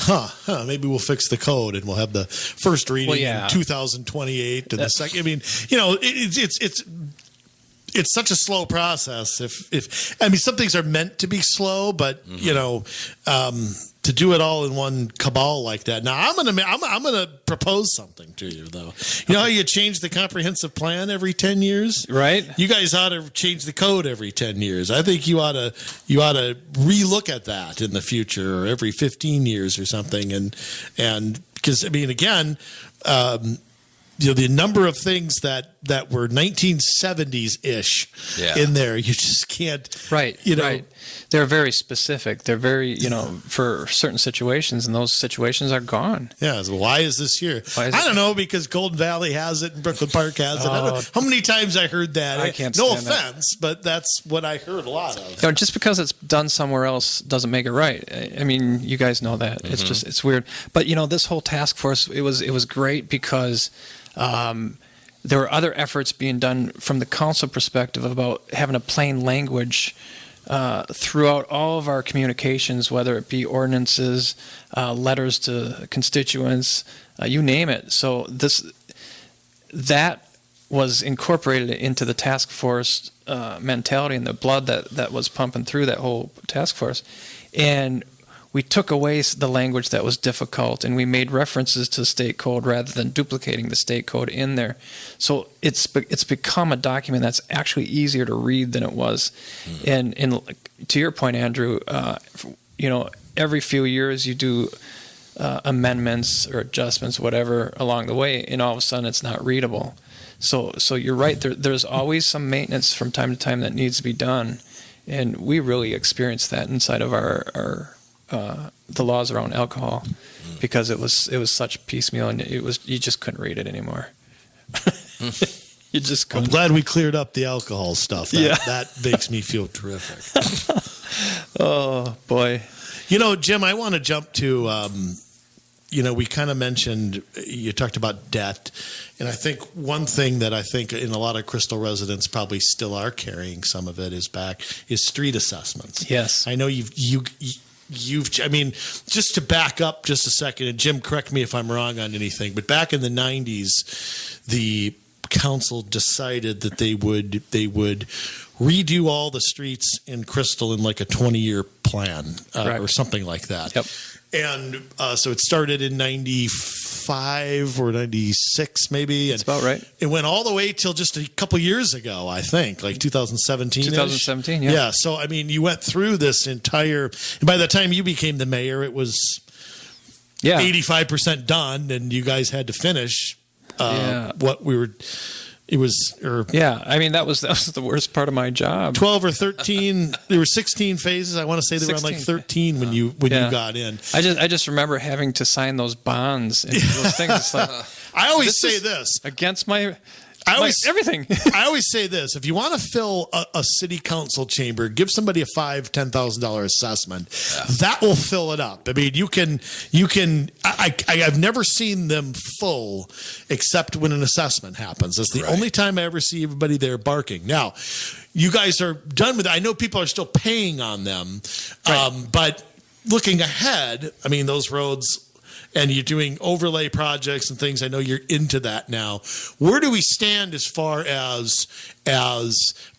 B: maybe we'll fix the code and we'll have the first reading in 2028 and the second. I mean, it's such a slow process. If some things are meant to be slow, but to do it all in one cabal like that. Now I'm gonna propose something to you though. You know how you change the comprehensive plan every 10 years?
C: Right.
B: You guys ought to change the code every 10 years. I think you ought to relook at that in the future or every 15 years or something. And because I mean again, the number of things that were 1970s ish in there. You just can't.
C: Right.
B: You know.
C: Right. They're very specific. They're very, for certain situations, and those situations are gone.
B: Yeah. So why is this here? I don't know, because Golden Valley has it and Brooklyn Park has it. I don't know how many times I heard that.
C: I can't
B: no
C: stand
B: offense, but that's what I heard a lot of.
C: Just because it's done somewhere else doesn't make it right. I mean, you guys know that. It's just, it's weird. But, this whole task force, it was great because there were other efforts being done from the council perspective about having a plain language throughout all of our communications, whether it be ordinances, letters to constituents, you name it. So that was incorporated into the task force mentality and the blood that was pumping through that whole task force. And we took away the language that was difficult, and we made references to state code rather than duplicating the state code in there. So it's become a document that's actually easier to read than it was. And to your point, Andrew, every few years you do amendments or adjustments, whatever, along the way, and all of a sudden it's not readable. So you're right. There's always some maintenance from time to time that needs to be done, and we really experienced that inside of our the laws around alcohol, because it was such piecemeal, and you just couldn't read it anymore. You just couldn't.
B: I'm glad we cleared up the alcohol stuff. That makes me feel terrific.
C: Oh boy.
B: Jim, I want to jump to we kind of mentioned, you talked about debt, and I think one thing that I think in a lot of Crystal residents probably still are carrying some of it is street assessments.
C: Yes.
B: I know you've just to back up just a second, and Jim, correct me if I'm wrong on anything, but back in the 90s, the council decided that they would redo all the streets in Crystal in like a 20-year plan or something like that.
C: Yep.
B: And so it started in 95 or 96 maybe.
C: That's about right.
B: It went all the way till just a couple years ago, I think, like 2017.
C: 2017, yeah.
B: Yeah, so I mean, you went through this entire, and by the time you became the mayor, it was 85% done, and you guys had to finish what we were. It was,
C: I mean, that was the worst part of my job.
B: 12 or 13. There were 16 phases. I want to say there were like 13 when you got in.
C: I just remember having to sign those bonds and those things. It's like,
B: I always say this
C: against my.
B: Everything. I always say this: if you want to fill a city council chamber, give somebody a $5,000-$10,000 assessment. Yeah. That will fill it up. I mean, you can. I've never seen them full, except when an assessment happens. That's the only time I ever see everybody there barking. Now, you guys are done with it. I know people are still paying on them, but looking ahead, I mean, those roads. And you're doing overlay projects and things. I know you're into that now. Where do we stand as far as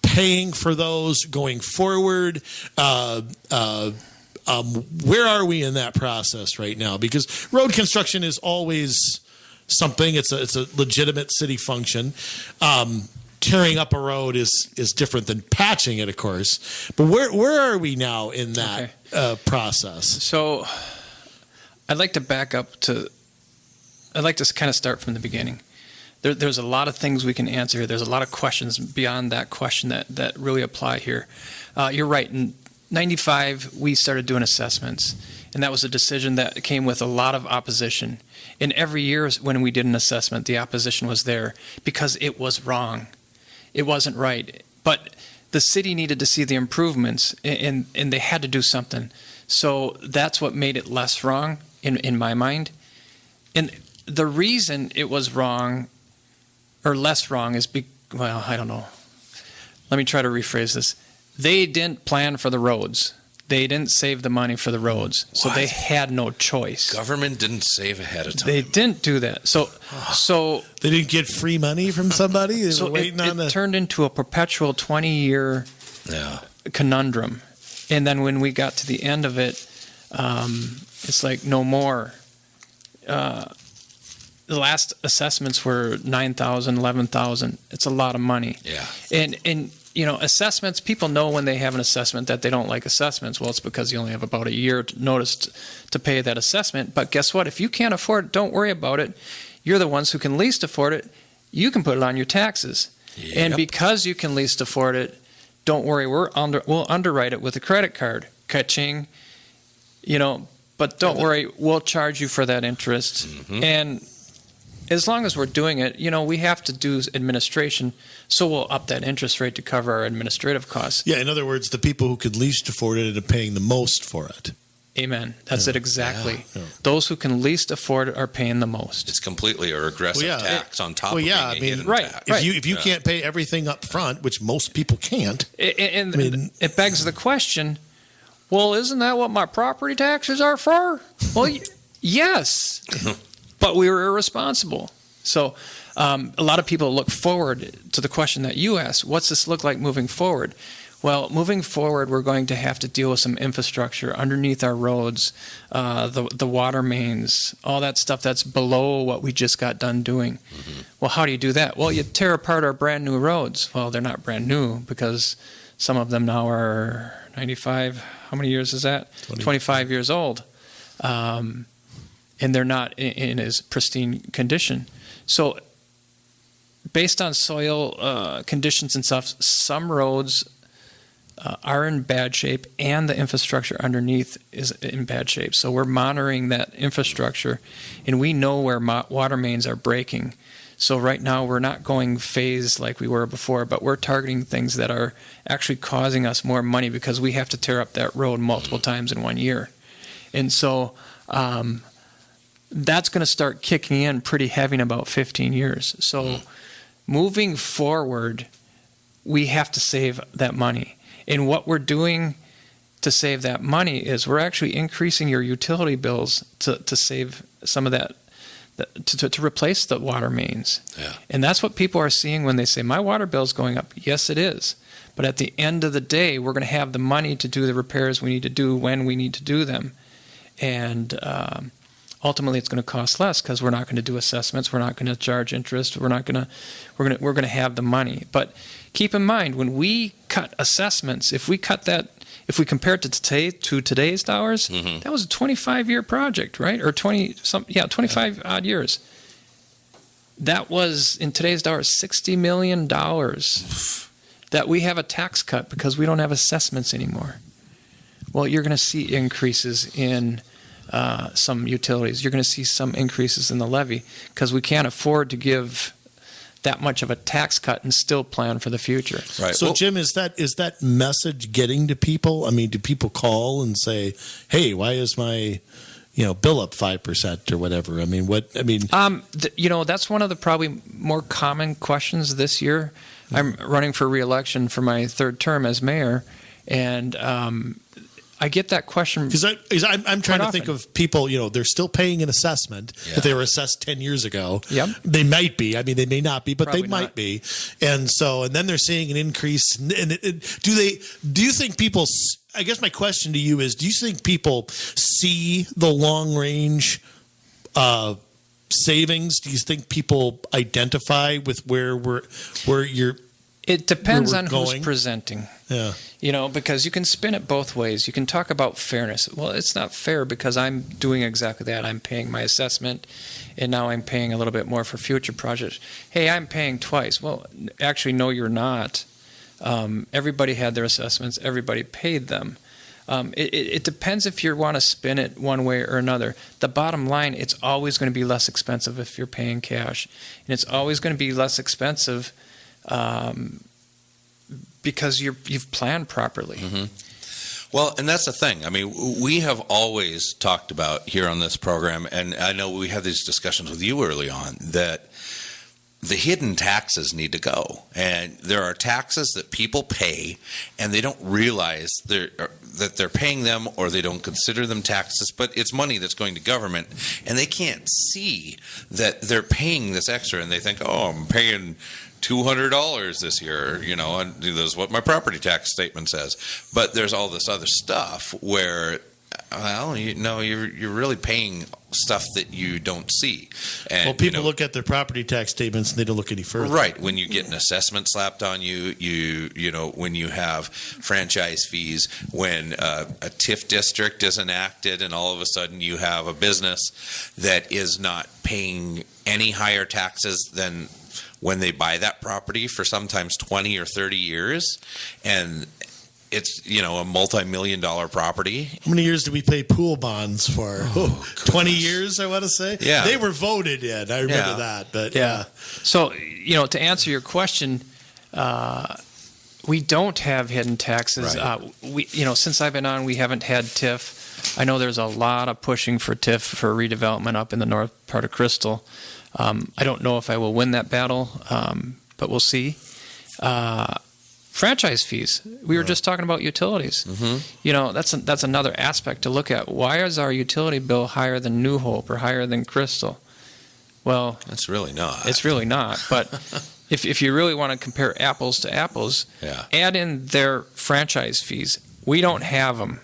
B: paying for those going forward? Where are we in that process right now? Because road construction is always something. It's a legitimate city function. Tearing up a road is different than patching it, of course. But where are we now in that process?
C: So I'd like to back up I'd like to kind of start from the beginning. There's a lot of things we can answer here. There's a lot of questions beyond that question that really apply here. You're right. In 95, we started doing assessments, and that was a decision that came with a lot of opposition. And every year when we did an assessment, the opposition was there because it was wrong. It wasn't right. But the city needed to see the improvements, and they had to do something. So that's what made it less wrong in my mind. And the reason it was wrong or less wrong is, I don't know. Let me try to rephrase this. They didn't plan for the roads. They didn't save the money for the roads. So they had no choice.
A: Government didn't save ahead of time.
C: They didn't do that. So
B: they didn't get free money from somebody? They were waiting on
C: it turned into a perpetual 20-year conundrum. And then when we got to the end of it, it's like no more. The last assessments were $9,000, $11,000. It's a lot of money.
A: Yeah.
C: And assessments, people know when they have an assessment that they don't like assessments. Well, it's because you only have about a year notice to pay that assessment. But guess what? If you can't afford it, don't worry about it. You're the ones who can least afford it. you can put it on your taxes.
A: Yep.
C: And because you can least afford it, don't worry, we'll underwrite it with a credit card. Ka-ching. But don't worry, we'll charge you for that interest.
A: Mm-hmm.
C: And as long as we're doing it, we have to do administration, so we'll up that interest rate to cover our administrative costs.
B: Yeah, in other words, the people who could least afford it are paying the most for it.
C: Amen. That's it exactly.
B: Yeah.
C: Those who can least afford it are paying the most.
A: It's completely a regressive tax on top of being a hidden
C: right,
A: tax.
C: right.
B: If you can't pay everything up front, which most people can't.
C: And it begs the question, well, isn't that what my property taxes are for? Well, yes, but we were irresponsible. So a lot of people look forward to the question that you asked, what's this look like moving forward? Well, moving forward, we're going to have to deal with some infrastructure underneath our roads, the water mains, all that stuff that's below what we just got done doing. Mm-hmm. Well, how do you do that? Well, you tear apart our brand new roads. Well, they're not brand new because some of them now are 95. How many years is that? 25 years old. And they're not in as pristine condition. So based on soil conditions and stuff, some roads are in bad shape and the infrastructure underneath is in bad shape. So we're monitoring that infrastructure and we know where water mains are breaking. So right now we're not going phased like we were before, but we're targeting things that are actually causing us more money because we have to tear up that road multiple times in 1 year. And so that's going to start kicking in pretty heavy in about 15 years. So moving forward, we have to save that money. And what we're doing to save that money is we're actually increasing your utility bills to save some of that, to replace the water mains.
A: Yeah.
C: And that's what people are seeing when they say, my water bill's going up. Yes, it is. But at the end of the day, we're going to have the money to do the repairs we need to do when we need to do them. And ultimately, it's going to cost less because we're not going to do assessments. We're not going to charge interest. We're going to have the money. But keep in mind, when we cut assessments, if we compare it to today's dollars, that was a 25-year project, right? Or 25 odd years. That was in today's dollars $60 million that we have a tax cut because we don't have assessments anymore. Well, you're going to see increases in some utilities. You're going to see some increases in the levy because we can't afford to give that much of a tax cut and still plan for the future.
A: Right.
B: So, Jim, is that message getting to people? I mean, do people call and say, "Hey, why is my bill up 5% or whatever"? I mean, what? I mean,
C: that's one of the probably more common questions this year. I'm running for re-election for my third term as mayor, and I get that question
B: because I'm trying to think of people. They're still paying an assessment that they were assessed 10 years ago.
C: Yep.
B: They might be. I mean, they may not be, but
C: Probably
B: they might
C: not.
B: be. And then they're seeing an increase. And do you think people? I guess my question to you is: do you think people see the long range savings? Do you think people identify with where you're?
C: It depends on
B: going?
C: who's presenting.
B: Yeah.
C: Because you can spin it both ways. You can talk about fairness. Well, it's not fair because I'm doing exactly that. I'm paying my assessment, and now I'm paying a little bit more for future projects. Hey, I'm paying twice. Well, actually, no, you're not. Everybody had their assessments. Everybody paid them. It depends if you want to spin it one way or another. The bottom line, it's always going to be less expensive if you're paying cash. And it's always going to be less expensive because you've planned properly.
A: Mm-hmm. Well, and that's the thing. I mean, we have always talked about here on this program, and I know we had these discussions with you early on, that the hidden taxes need to go. And there are taxes that people pay, and they don't realize that they're paying them, or they don't consider them taxes, but it's money that's going to government, and they can't see that they're paying this extra, and they think, oh, I'm paying $200 this year, and that's what my property tax statement says. But there's all this other stuff where, well, you're really paying stuff that you don't see. And,
B: people look at their property tax statements and they don't look any further.
A: Right. When you get an assessment slapped on you, when you have franchise fees, when a TIF district is enacted, and all of a sudden you have a business that is not paying any higher taxes than when they buy that property for sometimes 20 or 30 years, and it's, a multi-million-dollar property.
B: How many years did we pay pool bonds for? 20 years, I want to say.
A: Yeah.
B: They were voted in. I remember that. But yeah.
C: So, to answer your question, we don't have hidden taxes.
A: Right.
C: Since I've been on, we haven't had TIF. I know there's a lot of pushing for TIF for redevelopment up in the north part of Crystal. I don't know if I will win that battle, but we'll see. Franchise fees. We were just talking about utilities.
A: Mm-hmm.
C: That's another aspect to look at. Why is our utility bill higher than New Hope or higher than Crystal? Well,
A: it's really not.
C: It's really not. But if you really want to compare apples to apples, add in their franchise fees. We don't have them.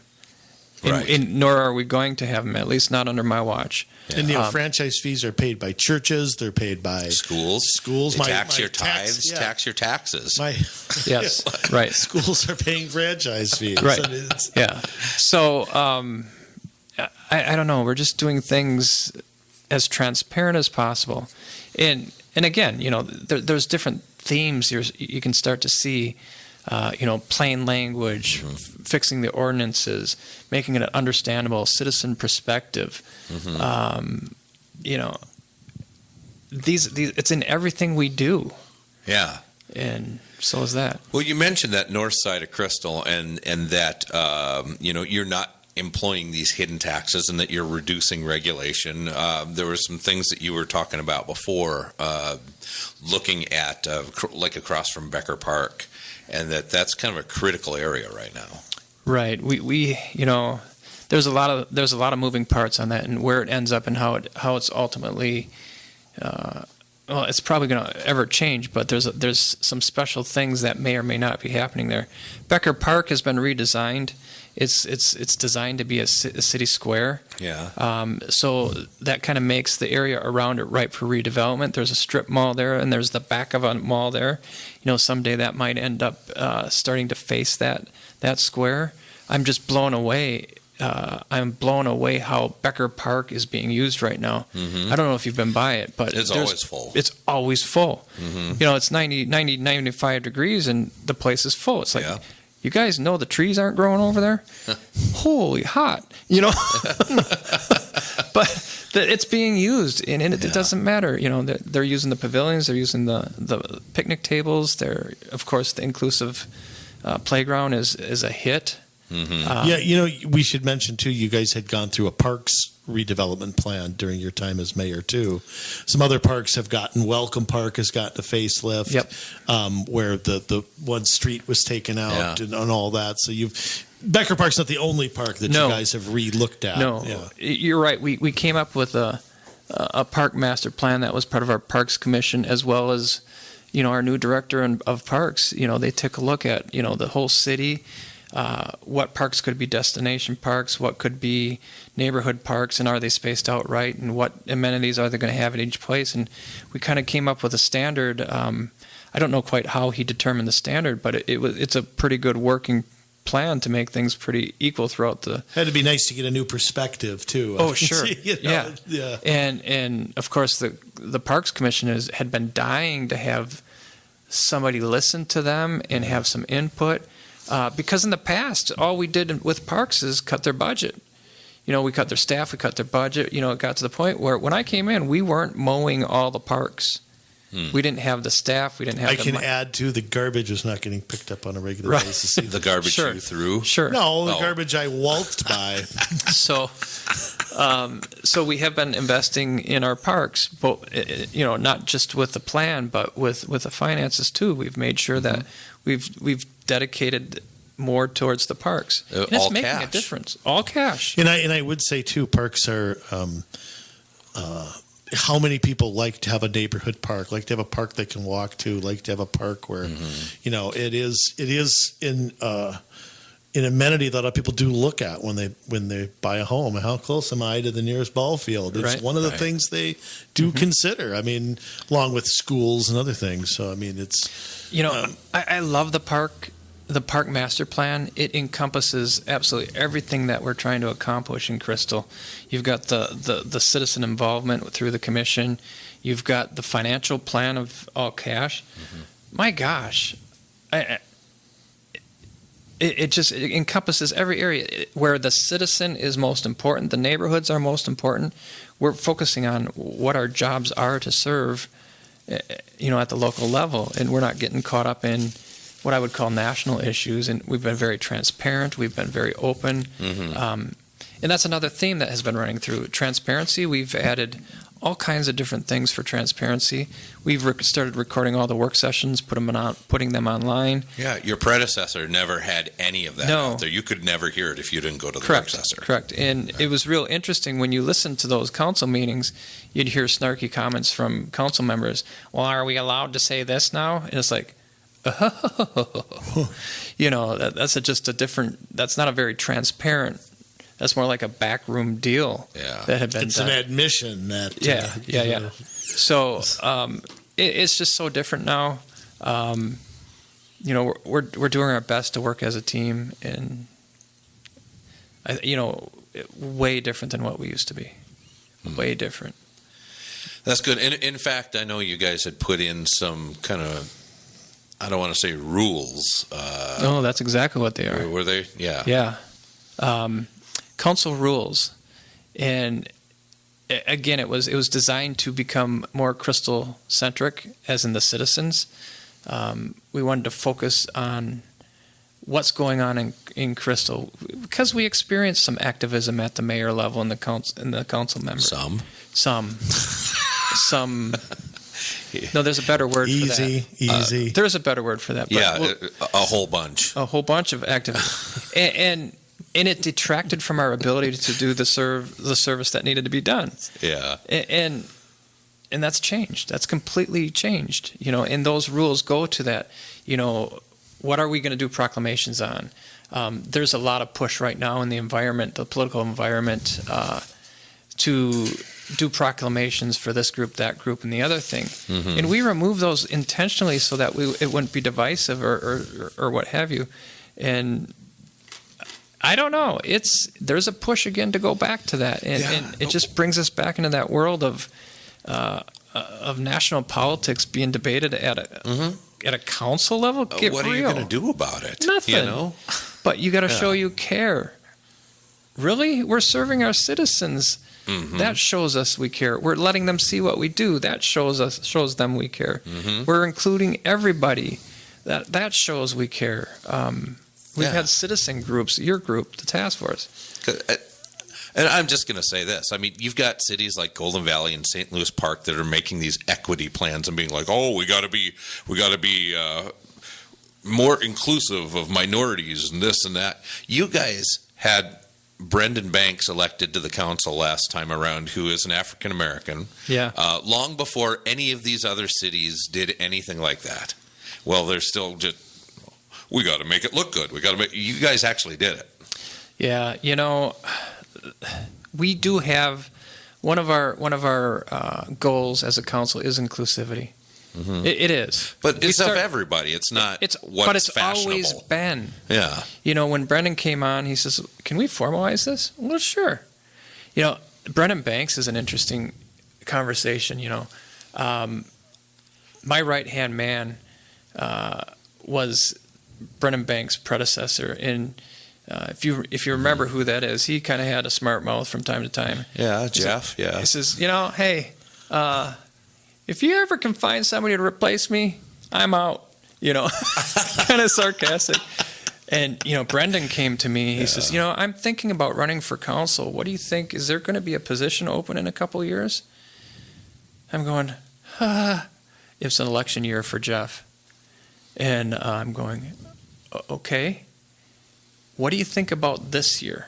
C: Nor are we going to have them, at least not under my watch.
B: Yeah. And franchise fees are paid by churches. They're paid by
A: schools.
B: They
A: tax your tithes. Tax your taxes.
C: Yes, right.
B: Schools are paying franchise fees.
C: Right. So I don't know. We're just doing things as transparent as possible, and again, there's different themes you can start to see. Plain language, fixing the ordinances, making it understandable, citizen perspective. These it's in everything we do.
A: Yeah.
C: And so is that.
A: Well, you mentioned that north side of Crystal, and that you're not employing these hidden taxes and that you're reducing regulation. There were some things that you were talking about before, looking at like across from Becker Park. And that's kind of a critical area right now. Right.
C: We there's a lot of moving parts on that, and where it ends up and how it's ultimately it's probably going to ever change. But there's some special things that may or may not be happening there. Becker Park has been redesigned. It's designed to be a city square.
A: Yeah.
C: So that kind of makes the area around it ripe for redevelopment. There's a strip mall there, and there's the back of a mall there. Someday that might end up starting to face that square. I'm just blown away. I'm blown away how Becker Park is being used right now. Mm-hmm. I don't know if you've been by it, but
A: it's always full.
C: It's always full. Mm-hmm. It's 90, 95 degrees, and the place is full. It's like, you guys know the trees aren't growing over there? Holy hot, But it's being used, and it doesn't matter. They're using the pavilions, they're using the picnic tables. Of course, the inclusive playground is a hit.
B: Mm-hmm. We should mention too, you guys had gone through a parks redevelopment plan during your time as mayor too. Some other parks have gotten, Welcome Park has gotten a facelift.
C: Yep.
B: Where the one street was taken out and all that. So Becker Park's not the only park that you guys have re-looked at.
C: No, you're right. We came up with a park master plan that was part of our Parks Commission, as well as our new director of parks. They took a look at the whole city. What parks could be destination parks, what could be neighborhood parks, and are they spaced out right, and what amenities are they going to have at each place? And we kind of came up with a standard. I don't know quite how he determined the standard, but it's a pretty good working plan to make things pretty equal throughout the.
B: Had to be nice to get a new perspective too.
C: Oh, sure. Yeah. And of course the Parks Commission had been dying to have somebody listen to them and have some input. Because in the past, all we did with parks is cut their budget. We cut their staff, we cut their budget. It got to the point where when I came in, we weren't mowing all the parks. We didn't have the staff. We didn't have.
B: I can add to the garbage was not getting picked up on a regular basis.
A: The garbage you threw?
C: Sure.
B: No, the garbage I waltzed by.
C: So we have been investing in our parks, but not just with the plan, but with the finances too. We've made sure that we've dedicated more towards the parks. And it's making a difference. All cash.
B: And I would say too, parks are. How many people like to have a neighborhood park, like to have a park they can walk to, like to have a park where, it is in an amenity that a lot of people do look at when they buy a home. How close am I to the nearest ball field? It's one of the things they do consider. I mean, along with schools and other things. So I mean, it's
C: I love the park. The park master plan, it encompasses absolutely everything that we're trying to accomplish in Crystal. You've got the citizen involvement through the commission. You've got the financial plan of all cash. My gosh, it just encompasses every area where the citizen is most important. The neighborhoods are most important. We're focusing on what our jobs are to serve, at the local level, and we're not getting caught up in what I would call national issues. And we've been very transparent. We've been very open. And that's another theme that has been running through transparency. We've added all kinds of different things for transparency. We've started recording all the work sessions, putting them online.
A: Yeah, your predecessor never had any of that out there. You could never hear it if you didn't go to the work session. Correct.
C: And it was real interesting when you listened to those council meetings, you'd hear snarky comments from council members. Well, are we allowed to say this now? And it's like, that's just a different, that's not a very transparent. That's more like a backroom deal that had been
B: It's
C: done.
B: an admission that...
C: Yeah. So it's just so different now. We're doing our best to work as a team, and way different than what we used to be. Way different.
A: That's good. And in fact, I know you guys had put in some kind of, I don't want to say rules.
C: No, that's exactly what they are.
A: Were they? Yeah.
C: Yeah. Council rules, and again, it was designed to become more crystal centric, as in the citizens. We wanted to focus on what's going on in Crystal, because we experienced some activism at the mayor level and the council members. Some. No, there's a better word for that. Easy. There's a better word for that.
A: But a whole bunch. A
C: whole bunch of activism, and it detracted from our ability to do the service that needed to be done.
A: Yeah.
C: And that's changed. That's completely changed. And those rules go to that. What are we going to do proclamations on? There's a lot of push right now in the environment, the political environment, to do proclamations for this group, that group, and the other thing. And we remove those intentionally so that it wouldn't be divisive or what have you. And I don't know. There's a push again to go back to that, and it just brings us back into that world of national politics being debated at a council level.
A: What are you going to do about it?
C: Nothing. But you got to show you care. Really, we're serving our citizens. That shows us we care. We're letting them see what we do. That shows them we care. We're including everybody. That shows we care. We've had citizen groups, your group, the task force.
A: And I'm just going to say this. I mean, you've got cities like Golden Valley and St. Louis Park that are making these equity plans and being like, "Oh, we got to be more inclusive of minorities and this and that." You guys had Brendan Banks elected to the council last time around, who is an African American.
C: Yeah.
A: Long before any of these other cities did anything like that. Well, they're still just, we got to make it look good. You guys actually did it.
C: Yeah, we do have one of our goals as a council is inclusivity. It is,
A: but it's of everybody. It's not.
C: But it's always been.
A: Yeah.
C: When Brendan came on, he says, "Can we formalize this?" Well, sure. Brendan Banks is an interesting conversation. My right hand man was Brendan Banks' predecessor, and if you remember who that is, he kind of had a smart mouth from time to time.
A: Yeah, Jeff. Yeah.
C: He says, "Hey, if you ever can find somebody to replace me, I'm out." Kind of sarcastic. And Brendan came to me. He says, "I'm thinking about running for council. What do you think? Is there going to be a position open in a couple of years?" I'm going, it's an election year for Jeff. And I'm going, okay. What do you think about this year?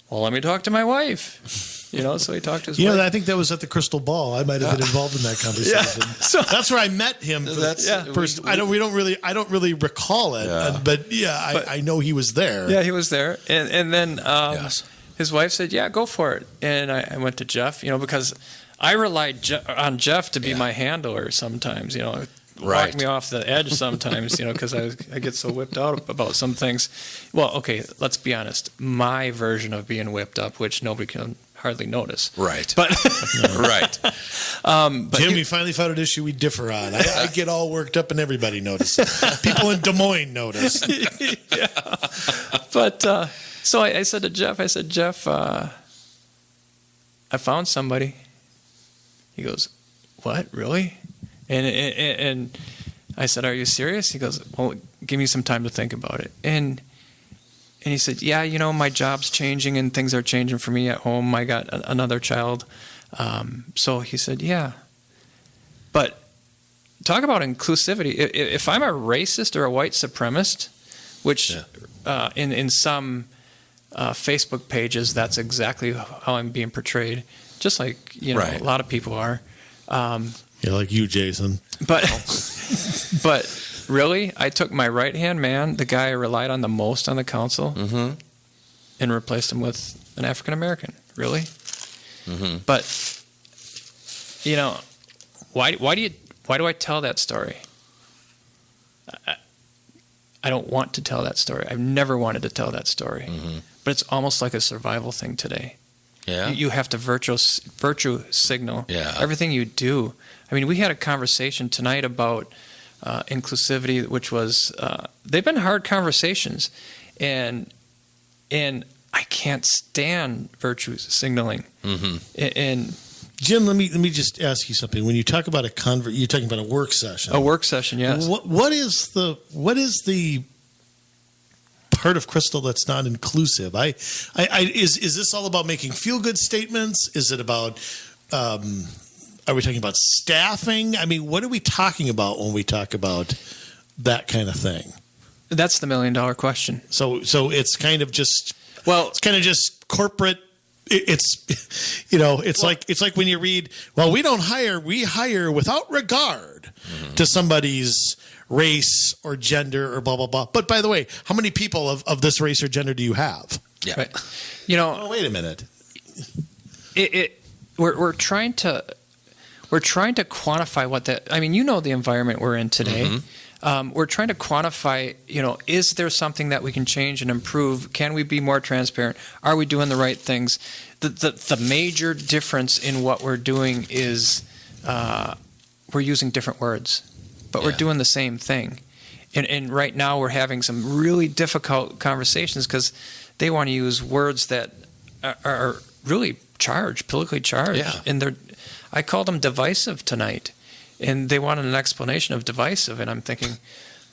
C: Well, let me talk to my wife. So he talked to his wife.
B: I think that was at the Crystal Ball. I might have been involved in that conversation.
C: Yeah. So
B: that's where I met him. First. I don't really recall it, but I know he was there.
C: Yeah, he was there, and then his wife said, "Yeah, go for it." And I went to Jeff, because I relied on Jeff to be my handler sometimes. Walk me off the edge sometimes, because I get so whipped out about some things. Well, okay, let's be honest. My version of being whipped up, which nobody can hardly notice.
A: Right.
C: But
A: Right.
B: Jim, we finally found an issue we differ on. I get all worked up and everybody notices. People in Des Moines notice.
C: Yeah. But so I said to Jeff, Jeff, I found somebody. He goes, what, really? And I said, are you serious? He goes, well, give me some time to think about it. And he said, yeah, my job's changing and things are changing for me at home. I got another child. So he said, yeah. But talk about inclusivity. If I'm a racist or a white supremacist, which in some Facebook pages, that's exactly how I'm being portrayed, just like
A: Right.
C: a lot of people are.
B: Yeah, like you, Jason.
C: But really, I took my right-hand man, the guy I relied on the most on the council, and replaced him with an African-American. Really? But, why do I tell that story? I don't want to tell that story. I've never wanted to tell that story. But it's almost like a survival thing today.
A: Yeah.
C: You have to virtue signal everything you do. I mean, we had a conversation tonight about inclusivity, which was they've been hard conversations, and I can't stand virtue signaling. And
B: Jim, let me just ask you something. When you talk about you're talking about a work session.
C: a work session, yes.
B: What is the part of Crystal that's not inclusive? Is this all about making feel good statements? Is it about are we talking about staffing? I mean, what are we talking about when we talk about that kind of thing?
C: That's the $1 million question.
B: So it's kind of just corporate. It's like when you read, well, we hire without regard to somebody's race or gender or blah blah blah. But by the way, how many people of this race or gender do you have?
A: Yeah.
C: Right.
B: Oh, wait a minute.
C: We're trying to quantify what that. I mean, the environment we're in today. We're trying to quantify. Is there something that we can change and improve? Can we be more transparent? Are we doing the right things? The major difference in what we're doing is we're using different words, but we're doing the same thing. And right now we're having some really difficult conversations because they want to use words that are really politically charged.
A: Yeah.
C: And I called them divisive tonight. And they wanted an explanation of divisive. And I'm thinking,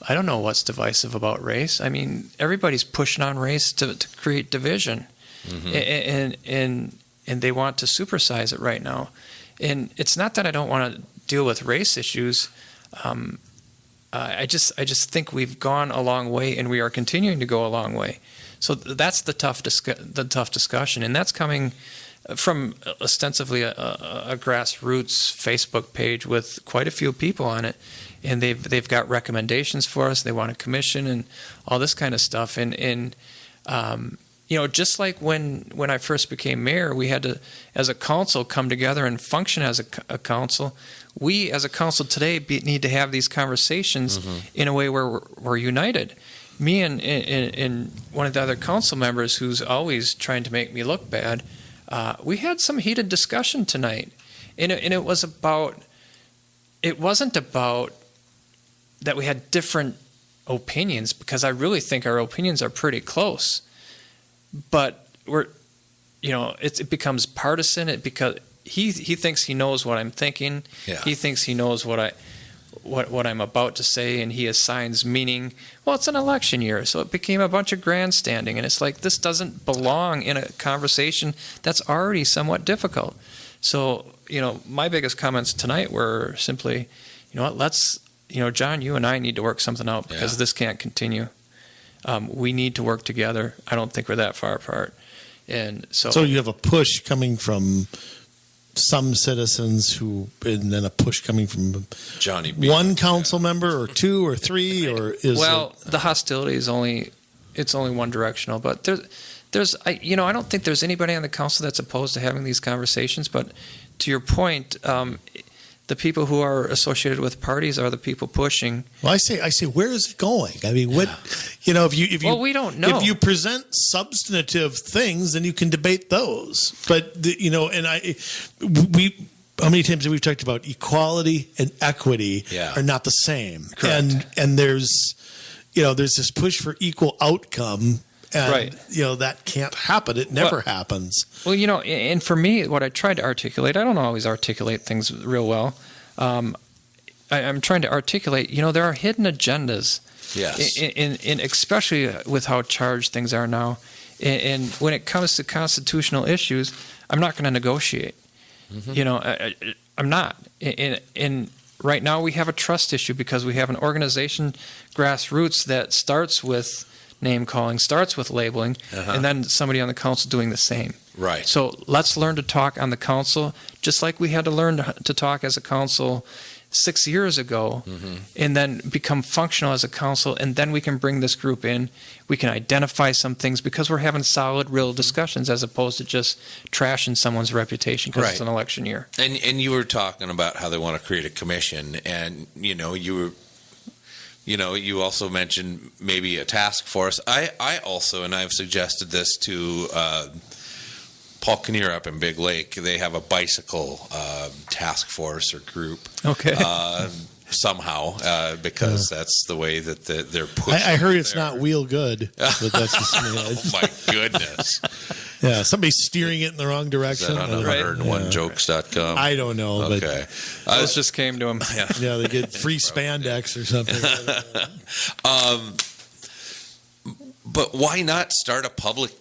C: I don't know what's divisive about race. I mean, everybody's pushing on race to create division. And they want to supersize it right now. And it's not that I don't want to deal with race issues. I just think we've gone a long way, and we are continuing to go a long way. So that's the tough discussion, and that's coming from ostensibly a grassroots Facebook page with quite a few people on it, and they've got recommendations for us. They want a commission and all this kind of stuff, and just like when I first became mayor, we had to, as a council, come together and function as a council. We, as a council today, need to have these conversations in a way where we're united. Me and one of the other council members, who's always trying to make me look bad, we had some heated discussion tonight, and it wasn't about that we had different opinions, because I really think our opinions are pretty close. But it becomes partisan. Because he thinks he knows what I'm thinking.
A: Yeah.
C: He thinks he knows what I'm about to say, and he assigns meaning. Well, it's an election year, so it became a bunch of grandstanding, and it's like, this doesn't belong in a conversation that's already somewhat difficult. So, my biggest comments tonight were simply, let's, John, you and I need to work something out, because this can't continue. We need to work together. I don't think we're that far apart. And so
B: you have a push coming from some citizens and then a push coming from
A: Johnny B.
B: one council member or two or three, or is
C: the hostility is only one directional. But there's I don't think there's anybody on the council that's opposed to having these conversations. But to your point, the people who are associated with parties are the people pushing.
B: Well, I say, where is it going? I mean, what, if you,
C: Well, we don't know.
B: If you present substantive things, then you can debate those. But how many times have we talked about equality and equity are not the same?
C: Correct.
B: And there's this push for equal outcome. And, that can't happen. It never happens.
C: Well, and for me, what I tried to articulate, I don't always articulate things real well. I'm trying to articulate, there are hidden agendas.
A: Yes.
C: In especially with how charged things are now. And when it comes to constitutional issues, I'm not going to negotiate. Mm-hmm. I'm not. And right now we have a trust issue because we have an organization, grassroots, that starts with name calling, starts with labeling, and then somebody on the council doing the same.
A: Right.
C: So let's learn to talk on the council, just like we had to learn to talk as a council 6 years ago, and then become functional as a council, and then we can bring this group in. We can identify some things because we're having solid, real discussions as opposed to just trashing someone's reputation because it's an election year.
A: And you were talking about how they want to create a commission, and you also mentioned maybe a task force. I also, and I've suggested this to Paul Kinnear up in Big Lake, they have a bicycle task force or group.
C: Okay.
A: Somehow, because that's the way that they're pushing.
B: I heard it's not wheel good, but that's just
A: Oh my goodness.
B: Yeah, somebody's steering it in the wrong direction.
A: Is that on 101jokes.com?
B: I don't know.
A: Okay.
C: Those just came to him.
B: Yeah, they get free spandex or something.
A: But why not start a public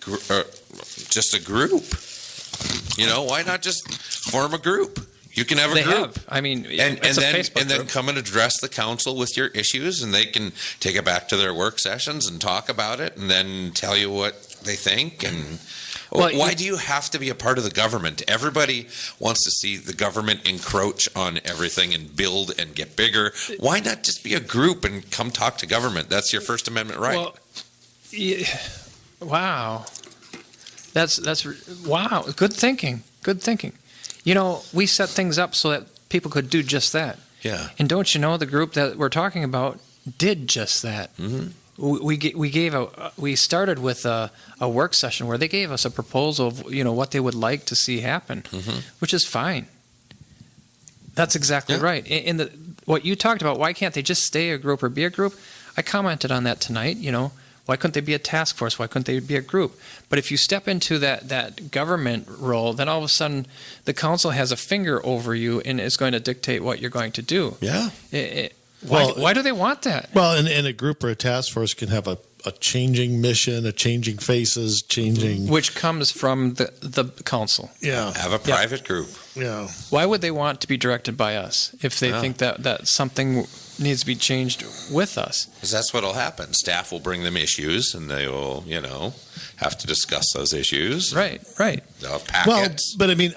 A: just a group? Why not just form a group? You can have a group.
C: I mean,
A: and
C: it's
A: then
C: a Facebook
A: then
C: group.
A: come and address the council with your issues, and they can take it back to their work sessions and talk about it, and then tell you what they think. And why do you have to be a part of the government? Everybody wants to see the government encroach on everything and build and get bigger. Why not just be a group and come talk to government? That's your First Amendment right.
C: Well, wow. That's wow. Good thinking. Good thinking. We set things up so that people could do just that.
A: Yeah.
C: And don't you know, the group that we're talking about did just that. Mm-hmm. We started with a work session where they gave us a proposal of what they would like to see happen, which is fine. That's exactly right. In what you talked about, why can't they just stay a group or be a group? I commented on that tonight. Why couldn't they be a task force? Why couldn't they be a group? But if you step into that government role, then all of a sudden the council has a finger over you and is going to dictate what you're going to do.
B: Yeah.
C: Why do they want that?
B: Well, and a group or a task force can have a changing mission, a changing faces, changing...
C: Which comes from the council.
B: Yeah.
A: Have a private group.
B: Yeah.
C: Why would they want to be directed by us if they think that something needs to be changed with us?
A: Because that's what will happen. Staff will bring them issues, and they will, have to discuss those issues.
C: Right.
A: They'll have packets.
B: Well, but I mean,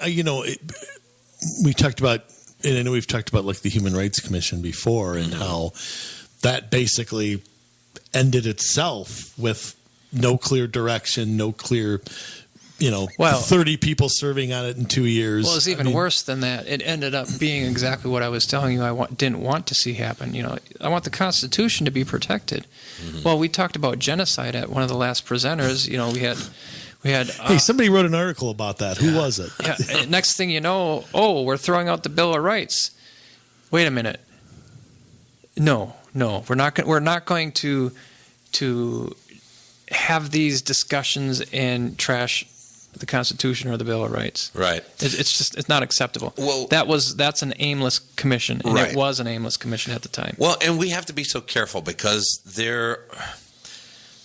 B: we talked about, and I know we've talked about like the Human Rights Commission before, and how that basically ended itself with no clear direction, no clear, 30 people serving on it in 2 years.
C: Well, it's even worse than that. It ended up being exactly what I was telling you didn't want to see happen. I want the Constitution to be protected. Mm-hmm. Well, we talked about genocide at one of the last presenters. We had.
B: Hey, somebody wrote an article about that. Who was it?
C: Yeah. Next thing you know, we're throwing out the Bill of Rights. Wait a minute. No, we're not going to have these discussions and trash the Constitution or the Bill of Rights.
A: Right.
C: It's not acceptable.
A: Well,
C: that's an aimless commission, and
A: right.
C: It was an aimless commission at the time.
A: Well, and we have to be so careful because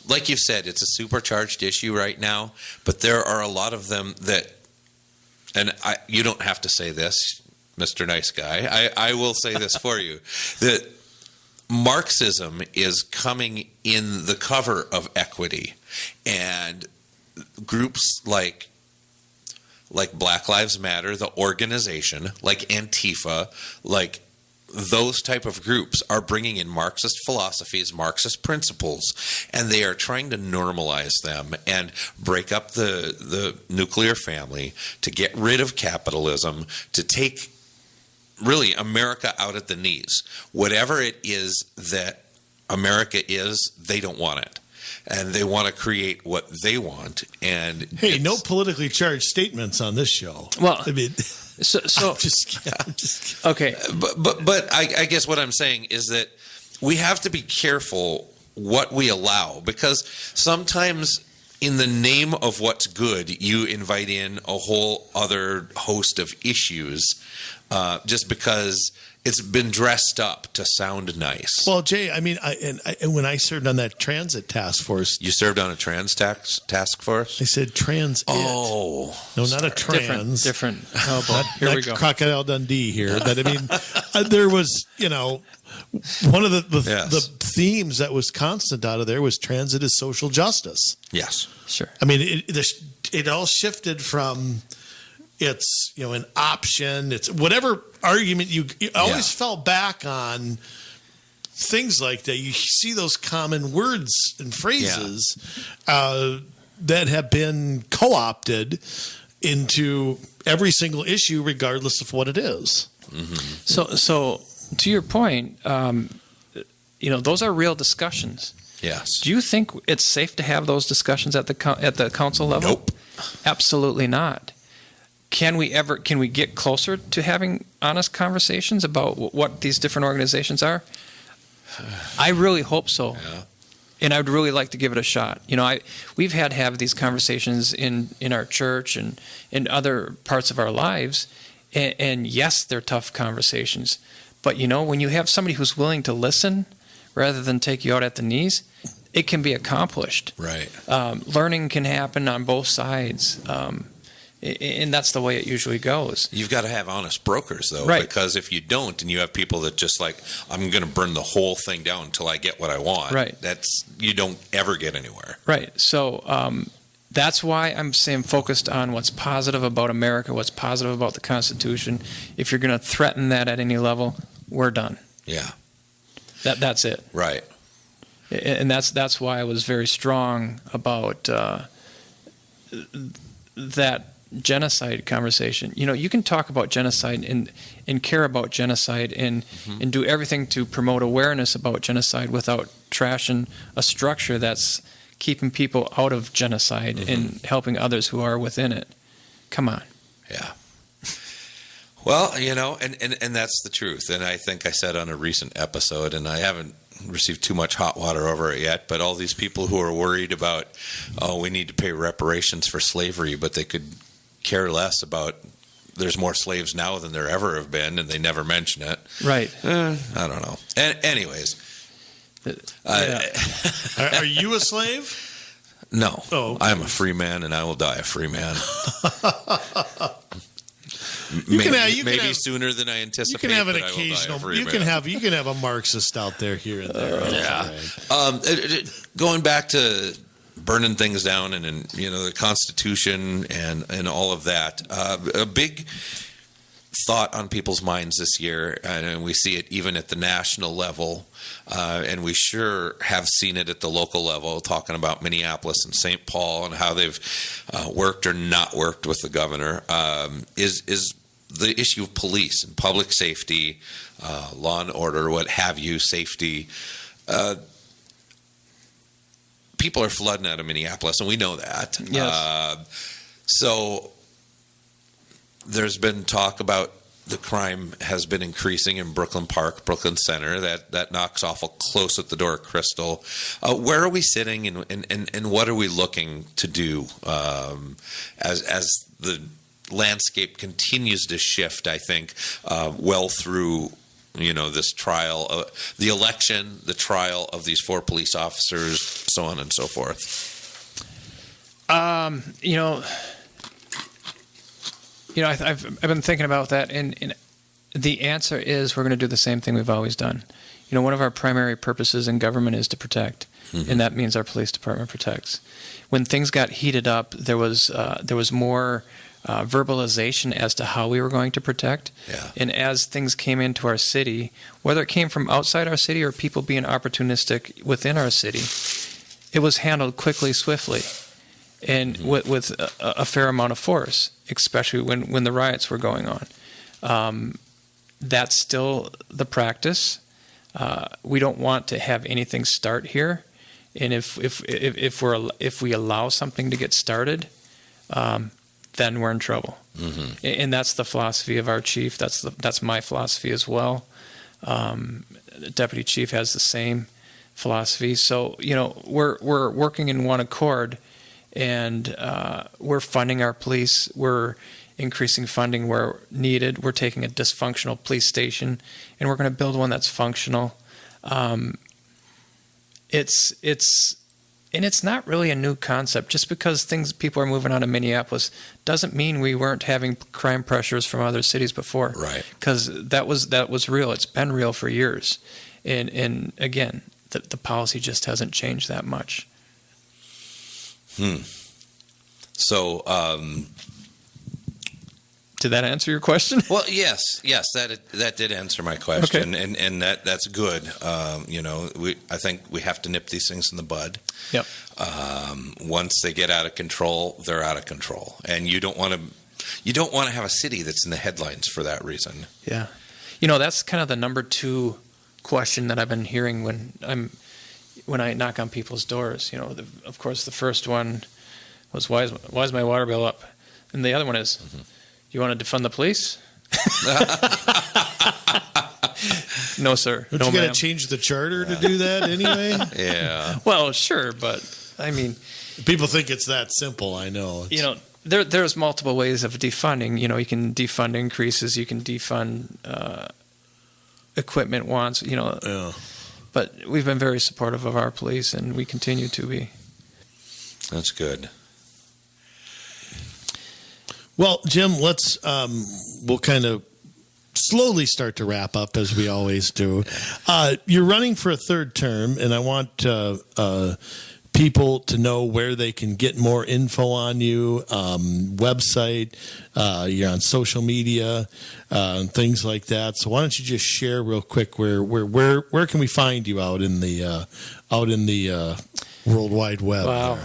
A: like you said, it's a supercharged issue right now, but there are a lot of them that, and you don't have to say this, Mr. Nice Guy. I will say this for you, that Marxism is coming in the cover of equity, and groups like Black Lives Matter, the organization, like Antifa, like those type of groups are bringing in Marxist philosophies, Marxist principles, and they are trying to normalize them and break up the nuclear family, to get rid of capitalism, to take really America out at the knees. Whatever it is that America is, they don't want it. And they want to create what they want. And
B: hey, no politically charged statements on this show.
C: Well,
B: I mean,
C: so
B: I'm just kidding.
C: okay.
A: But I guess what I'm saying is that we have to be careful what we allow, because sometimes in the name of what's good, you invite in a whole other host of issues just because it's been dressed up to sound nice.
B: Well, Jay, I mean, when I served on that transit task force,
A: You served on a task force?
B: I said transit.
A: Oh.
B: No, not a trans.
C: Different. Oh, boy. Here
B: Not
C: we go.
B: Crocodile Dundee here. But I mean, there was, one of the
A: Yes.
B: the themes that was constant out of there was transit is social justice.
A: Yes.
C: Sure.
B: I mean, it all shifted from it's an option. It's whatever argument you always fell back on things like that. You see those common words and phrases that have been co-opted into every single issue, regardless of what it is.
C: So to your point, those are real discussions.
A: Yes.
C: Do you think it's safe to have those discussions at the council level?
A: Nope.
C: Absolutely not. Can we get closer to having honest conversations about what these different organizations are? I really hope so.
A: Yeah.
C: And I would really like to give it a shot. We've had to have these conversations in our church and in other parts of our lives. And yes, they're tough conversations. But, when you have somebody who's willing to listen rather than take you out at the knees, it can be accomplished.
A: Right.
C: Learning can happen on both sides. And that's the way it usually goes.
A: You've got to have honest brokers, though,
C: Right.
A: because if you don't, and you have people that just like, I'm going to burn the whole thing down until I get what I want,
C: Right.
A: You don't ever get anywhere.
C: Right. So that's why I'm saying focused on what's positive about America, what's positive about the Constitution. If you're going to threaten that at any level, we're done.
A: Yeah.
C: That's it.
A: Right.
C: And that's why I was very strong about that genocide conversation. You can talk about genocide and care about genocide and do everything to promote awareness about genocide without trashing a structure that's keeping people out of genocide and helping others who are within it. Come on.
A: Yeah. Well, and that's the truth. And I think I said on a recent episode, and I haven't received too much hot water over it yet, but all these people who are worried about, we need to pay reparations for slavery, but they could care less about there's more slaves now than there ever have been, and they never mention it.
C: Right.
A: I don't know. Anyways.
B: Are you a slave?
A: No.
B: Oh, okay.
A: I'm a free man, and I will die a free man.
B: You can
A: maybe
B: have,
A: sooner than I anticipate.
B: You can have an
A: but I will die a
B: occasional.
A: free
B: You
A: man.
B: can have a Marxist out there here and there.
A: Yeah. Going back to burning things down and the Constitution and all of that, a big thought on people's minds this year, and we see it even at the national level, and we sure have seen it at the local level, talking about Minneapolis and St. Paul and how they've worked or not worked with the governor, is the issue of police and public safety, law and order, what have you, safety. People are flooding out of Minneapolis, and we know that.
C: Yes.
A: So there's been talk about the crime has been increasing in Brooklyn Park, Brooklyn Center. That knocks awful close at the door of Crystal. Where are we sitting, and what are we looking to do as the landscape continues to shift? I think well through this trial, the election, the trial of these 4 police officers, so on and so forth.
C: I've been thinking about that, and the answer is we're going to do the same thing we've always done. One of our primary purposes in government is to protect, and that means our police department protects. When things got heated up, there was more verbalization as to how we were going to protect.
A: Yeah.
C: And as things came into our city, whether it came from outside our city or people being opportunistic within our city, it was handled quickly, swiftly, and with a fair amount of force, especially when the riots were going on. That's still the practice. We don't want to have anything start here, and if we allow something to get started, then we're in trouble. Mm-hmm. And that's the philosophy of our chief. That's my philosophy as well. The deputy chief has the same philosophy. So we're working in one accord, and we're funding our police. We're increasing funding where needed. We're taking a dysfunctional police station, and we're going to build one that's functional. It's not really a new concept. Just because people are moving out of Minneapolis doesn't mean we weren't having crime pressures from other cities before.
A: Right.
C: Because that was real. It's been real for years, and again, the policy just hasn't changed that much.
A: So.
C: Did that answer your question?
A: Well, yes, that did answer my question,
C: Okay.
A: and that's good. I think we have to nip these things in the bud.
C: Yep.
A: Once they get out of control, they're out of control, and you don't want to have a city that's in the headlines for that reason.
C: Yeah, that's kind of the number 2 question that I've been hearing when I knock on people's doors. Of course, the first one was why is my water bill up, and the other one is. Mm-hmm. You want to defund the police? No, sir.
B: Don't you got to change the charter to do that anyway?
A: Yeah.
C: Well, sure, but I mean,
B: people think it's that simple. I know.
C: There's multiple ways of defunding. You can defund increases. You can defund equipment wants.
B: Yeah.
C: But we've been very supportive of our police, and we continue to be.
A: That's good.
B: Well, Jim, we'll kind of slowly start to wrap up as we always do. You're running for a 3rd term, and I want people to know where they can get more info on you, website, you're on social media, and things like that. So why don't you just share real quick where can we find you out in the World Wide Web?
C: Wow.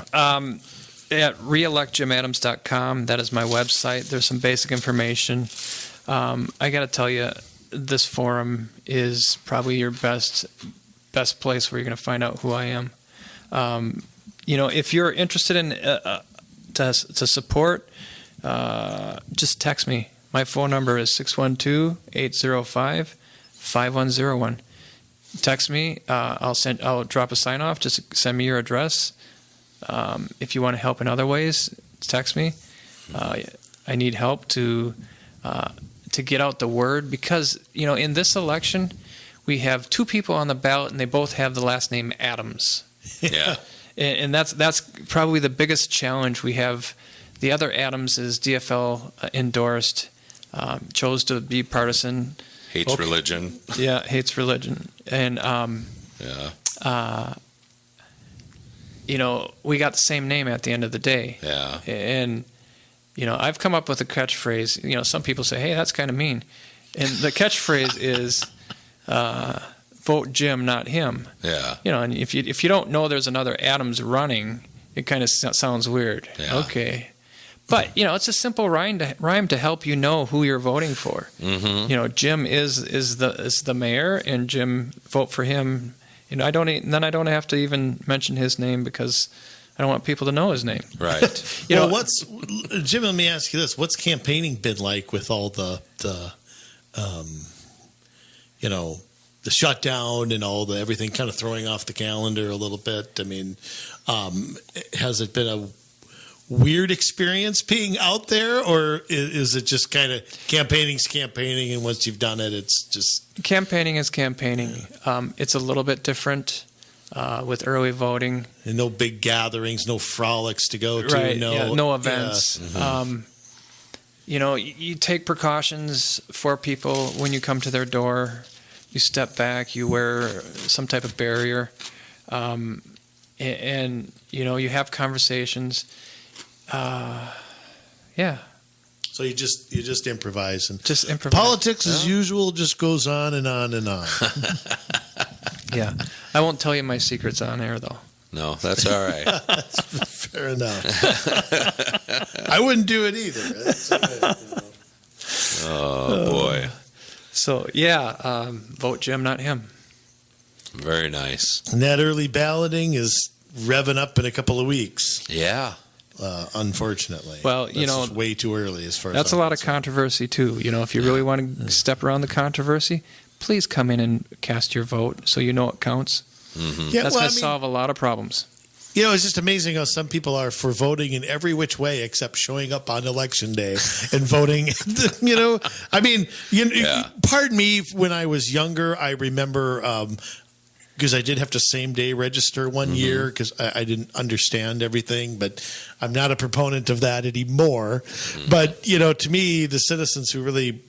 C: At reelectjimadams.com, that is my website. There's some basic information. I got to tell you, this forum is probably your best place where you're going to find out who I am. If you're interested in to support, just text me. My phone number is 612-805-5101. Text me. I'll drop a sign off. Just send me your address. If you want to help in other ways, text me. I need help to get out the word because in this election we have 2 people on the ballot and they both have the last name Adams.
A: Yeah,
C: and that's probably the biggest challenge we have. The other Adams is DFL endorsed, chose to be partisan,
A: hates religion.
C: Yeah, hates religion, and we got the same name at the end of the day.
A: Yeah.
C: And, I've come up with a catchphrase. Some people say, hey, that's kind of mean. And the catchphrase is, vote Jim, not him.
A: Yeah.
C: And if you don't know there's another Adams running, it kind of sounds weird.
A: Yeah.
C: Okay. But, it's a simple rhyme to help you know who you're voting for. Mm-hmm. Jim is the mayor, and Jim, vote for him. I don't have to even mention his name because I don't want people to know his name.
A: Right.
B: Jim, let me ask you this. What's campaigning been like with all the shutdown and all the everything kind of throwing off the calendar a little bit? I mean, has it been a weird experience being out there, or is it just kind of campaigning's campaigning, and once you've done it, it's just...
C: Campaigning is campaigning. It's a little bit different with early voting.
B: And no big gatherings, no frolics to go to.
C: Right, no events.
B: Yeah. Mm-hmm.
C: You take precautions for people when you come to their door. You step back, you wear some type of barrier, and you have conversations. Yeah.
B: So you just improvise and
C: just improvise.
B: Politics as usual just goes on and on and on.
C: Yeah, I won't tell you my secrets on air though.
A: No, that's all right.
B: That's fair enough. I wouldn't do it either. That's all right,
A: Oh boy.
C: So, vote Jim, not him.
A: Very nice.
B: And that early balloting is revving up in a couple of weeks.
A: Yeah.
B: Unfortunately.
C: Well,
B: that's
C: just
B: way too early as far as
C: that's a lot of controversy too. If you really want to step around the controversy, please come in and cast your vote so you know it counts.
A: Mm-hmm.
B: Yeah,
C: That's going to solve a lot of problems.
B: It's just amazing how some people are for voting in every which way except showing up on election day and voting. Pardon me, when I was younger, I remember because I did have to same day register one year because I didn't understand everything, but I'm not a proponent of that anymore. Mm-hmm. But, to me, the citizens who really,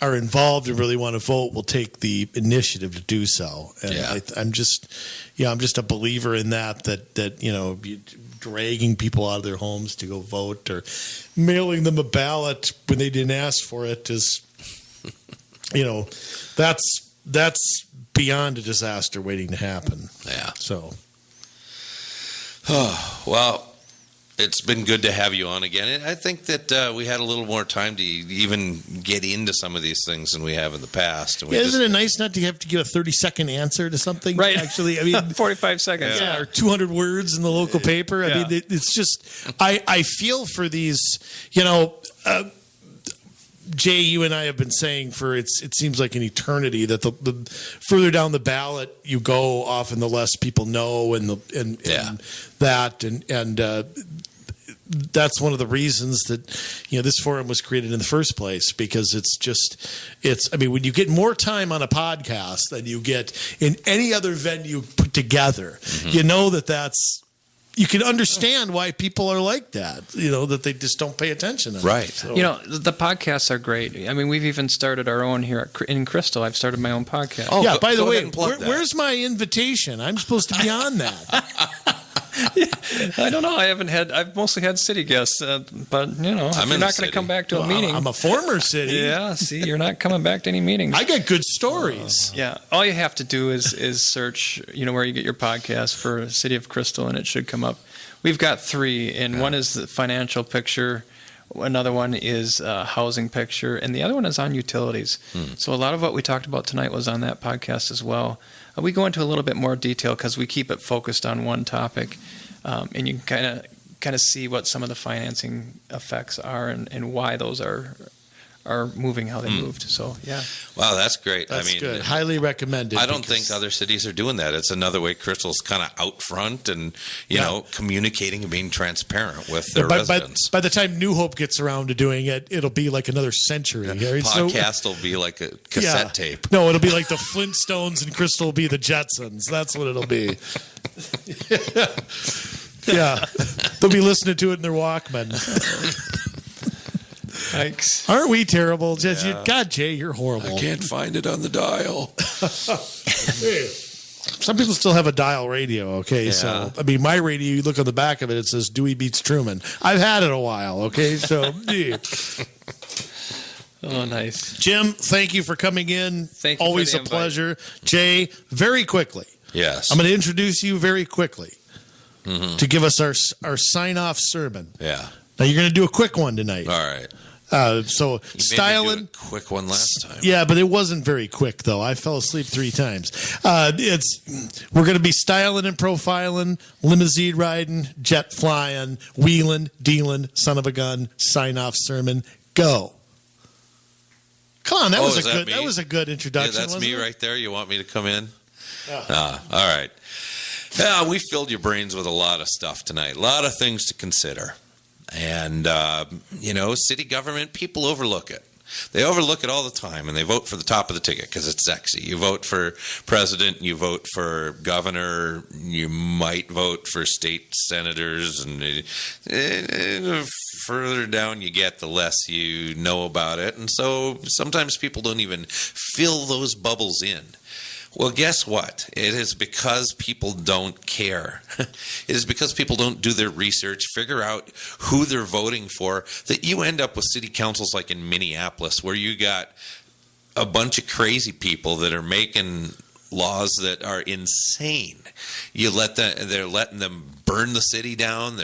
B: are involved and really want to vote will take the initiative to do so. And I'm just a believer in that dragging people out of their homes to go vote or mailing them a ballot when they didn't ask for it is, that's beyond a disaster waiting to happen.
A: Yeah.
B: So.
A: Oh, well, it's been good to have you on again. And I think that we had a little more time to even get into some of these things than we have in the past. And
B: isn't it nice not to have to give a 30-second answer to something?
C: Right.
B: Actually,
C: 45 seconds.
B: Yeah, or 200 words in the local paper. I mean, it's just, I feel for these, Jay, you and I have been saying it seems like an eternity that the further down the ballot you go, often the less people know, and that's one of the reasons that this forum was created in the first place, because when you get more time on a podcast than you get in any other venue put together, you can understand why people are like that, that they just don't pay attention.
A: Right.
B: So.
C: The podcasts are great. I mean, we've even started our own here in Crystal. I've started my own podcast.
A: Oh,
B: yeah, by the way,
A: where's
B: my invitation? I'm supposed to be on that.
C: I don't know. I've mostly had city guests, but if you're not going to come back to a meeting.
B: I'm a former city.
C: Yeah, see, you're not coming back to any meetings.
B: I got good stories.
C: Yeah, all you have to do is search, where you get your podcast for City of Crystal, and it should come up. We've got 3, and one is the financial picture. Another one is housing picture, and the other one is on utilities. So a lot of what we talked about tonight was on that podcast as well. We go into a little bit more detail because we keep it focused on one topic, and you can kind of see what some of the financing effects are and why those are moving how they moved. So, yeah.
A: Wow, that's great.
B: That's good. Highly recommended.
A: I don't think other cities are doing that. It's another way Crystal's kind of out front and, communicating and being transparent with their residents.
B: By the time New Hope gets around to doing it, it'll be like another century.
A: Podcast will be like a cassette tape.
B: No, it'll be like the Flintstones, and Crystal will be the Jetsons. That's what it'll be. Yeah. They'll be listening to it in their Walkman.
C: Thanks.
B: Aren't we terrible? God, Jay, you're horrible.
A: I can't find it on the dial.
B: Some people still have a dial radio, okay? Yeah. So, my radio, you look on the back of it, it says Dewey Beats Truman. I've had it a while, okay? So, yeah.
C: Oh, nice.
B: Jim, thank you for coming in.
C: Thank you.
B: Always a pleasure. Jay, very quickly.
A: Yes.
B: I'm going to introduce you very quickly to give us our sign-off sermon.
A: Yeah.
B: Now, you're going to do a quick one tonight.
A: All right.
B: So
A: you
B: styling,
A: made me do a quick one last time.
B: Yeah, but it wasn't very quick though. I fell asleep 3 times. We're going to be styling and profiling, limousine riding, jet flying, wheeling, dealing, son of a gun, sign off sermon. Go. Come on, that was a good introduction.
A: Yeah, that's me right there. You want me to come in?
B: Yeah.
A: All right. Yeah, we filled your brains with a lot of stuff tonight. A lot of things to consider. And, city government, people overlook it. They overlook it all the time, and they vote for the top of the ticket because it's sexy. You vote for president, you vote for governor, you might vote for state senators, and the further down you get, the less you know about it. And so sometimes people don't even fill those bubbles in. Well, guess what? It is because people don't care. It is because people don't do their research, figure out who they're voting for, that you end up with city councils like in Minneapolis, where you got a bunch of crazy people that are making laws that are insane. They're letting them burn the city down.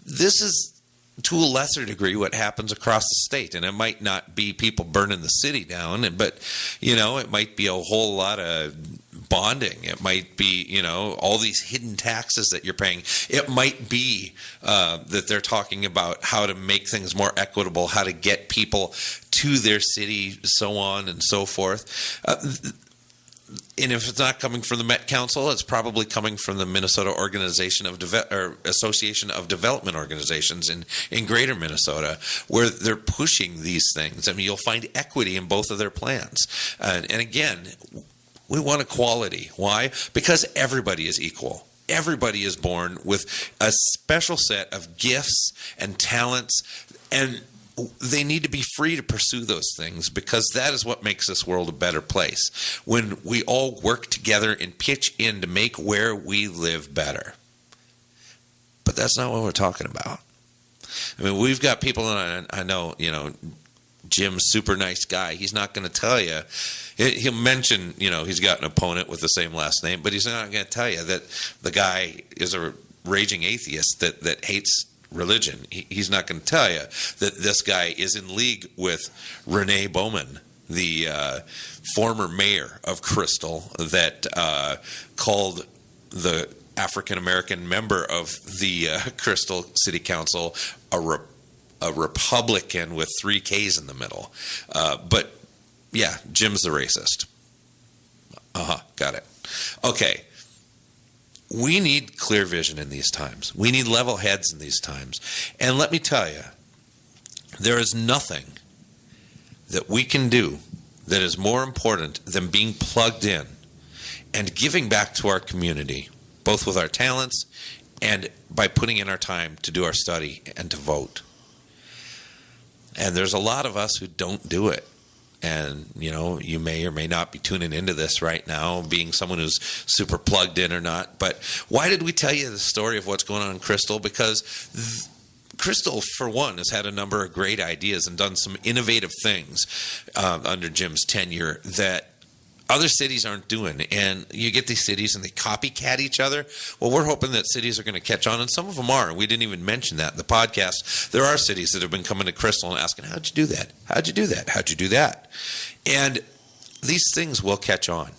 A: This is to a lesser degree what happens across the state. And it might not be people burning the city down, but, it might be a whole lot of bonding. It might be, all these hidden taxes that you're paying. It might be that they're talking about how to make things more equitable, how to get people to their city, so on and so forth. And if it's not coming from the Met Council, it's probably coming from the Minnesota Association of Development Organizations in Greater Minnesota, where they're pushing these things. I mean, you'll find equity in both of their plans. And again, we want equality. Why? Because everybody is equal. Everybody is born with a special set of gifts and talents, and they need to be free to pursue those things, because that is what makes this world a better place. When we all work together and pitch in to make where we live better. But that's not what we're talking about. I mean, we've got people, and I know, Jim's super nice guy. He's not going to tell you. He'll mention, he's got an opponent with the same last name, but he's not going to tell you that the guy is a raging atheist that hates religion. He's not going to tell you that this guy is in league with Renee Bowman, the former mayor of Crystal, that called the African-American member of the Crystal City Council a Republican with 3 Ks in the middle. But yeah, Jim's the racist. Got it. Okay. We need clear vision in these times. We need level heads in these times. And let me tell you, there is nothing that we can do that is more important than being plugged in and giving back to our community, both with our talents and by putting in our time to do our study and to vote. And there's a lot of us who don't do it. And, you may or may not be tuning into this right now, being someone who's super plugged in or not. But why did we tell you the story of what's going on in Crystal? Because Crystal, for one, has had a number of great ideas and done some innovative things under Jim's tenure that other cities aren't doing. And you get these cities and they copycat each other. Well, we're hoping that cities are going to catch on, and some of them are. And we didn't even mention that in the podcast. There are cities that have been coming to Crystal and asking, how'd you do that? How'd you do that? How'd you do that? And these things will catch on.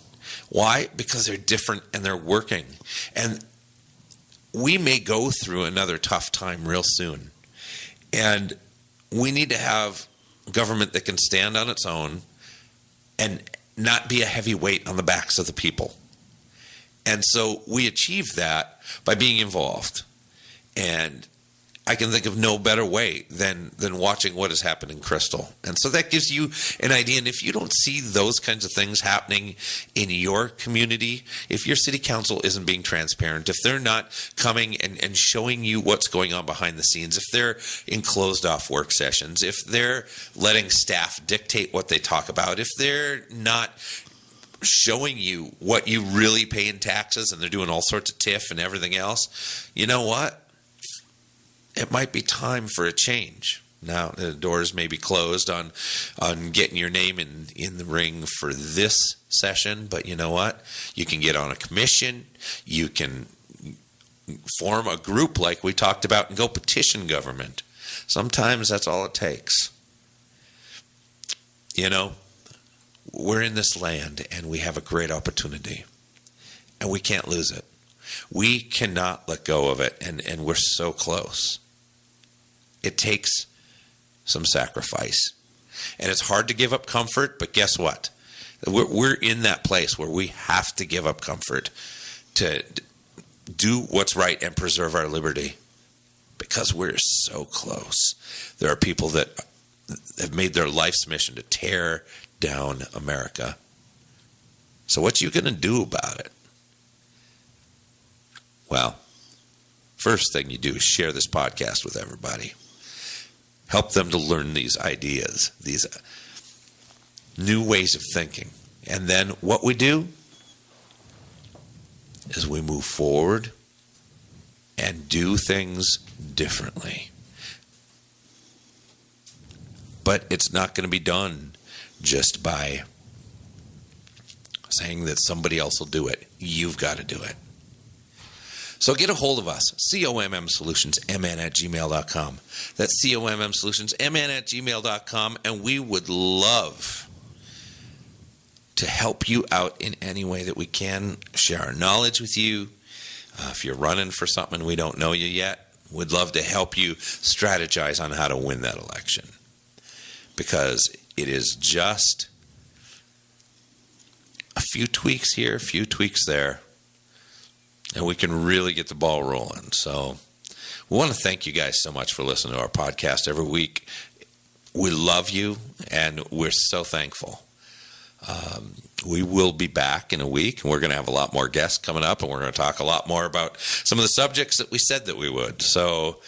A: Why? Because they're different and they're working. And we may go through another tough time real soon. And we need to have government that can stand on its own and not be a heavy weight on the backs of the people. And so we achieve that by being involved. And I can think of no better way than watching what has happened in Crystal. And so that gives you an idea. And if you don't see those kinds of things happening in your community, if your city council isn't being transparent, if they're not coming and showing you what's going on behind the scenes, if they're in closed off work sessions, if they're letting staff dictate what they talk about, if they're not showing you what you really pay in taxes and they're doing all sorts of TIF and everything else, you know what? It might be time for a change. Now, the doors may be closed on getting your name in the ring for this session, but you know what? You can get on a commission. You can form a group like we talked about and go petition government. Sometimes that's all it takes. We're in this land and we have a great opportunity, and we can't lose it. We cannot let go of it, and we're so close. It takes some sacrifice. And it's hard to give up comfort, but guess what? We're in that place where we have to give up comfort to do what's right and preserve our liberty, because we're so close. There are people that have made their life's mission to tear down America. So what you going to do about it? Well, first thing you do is share this podcast with everybody. Help them to learn these ideas, these new ways of thinking. And then what we do is we move forward and do things differently. But it's not going to be done just by saying that somebody else will do it. You've got to do it. So get a hold of us, COMMsolutionsMN@gmail.com. That's COMMsolutionsMN@gmail.com, and we would love to help you out in any way that we can, share our knowledge with you. If you're running for something and we don't know you yet, we'd love to help you strategize on how to win that election. Because it is just a few tweaks here, a few tweaks there, and we can really get the ball rolling. So we want to thank you guys so much for listening to our podcast every week. We love you, and we're so thankful. We will be back in a week, and we're going to have a lot more guests coming up, and we're going to talk a lot more about some of the subjects that we said that we would. So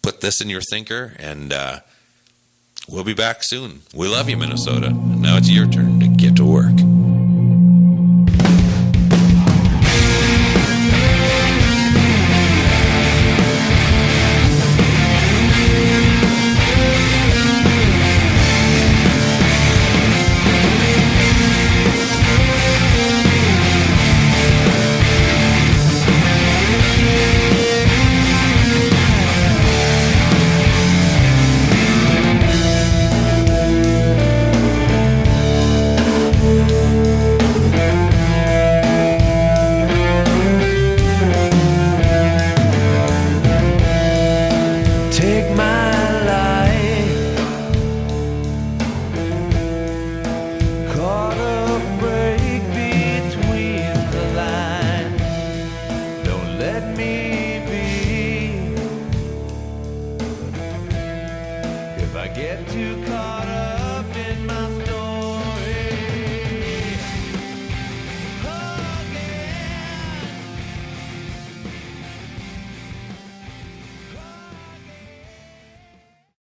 A: put this in your thinker, and we'll be back soon. We love you, Minnesota. Now it's your turn to get to work.
D: Get too caught up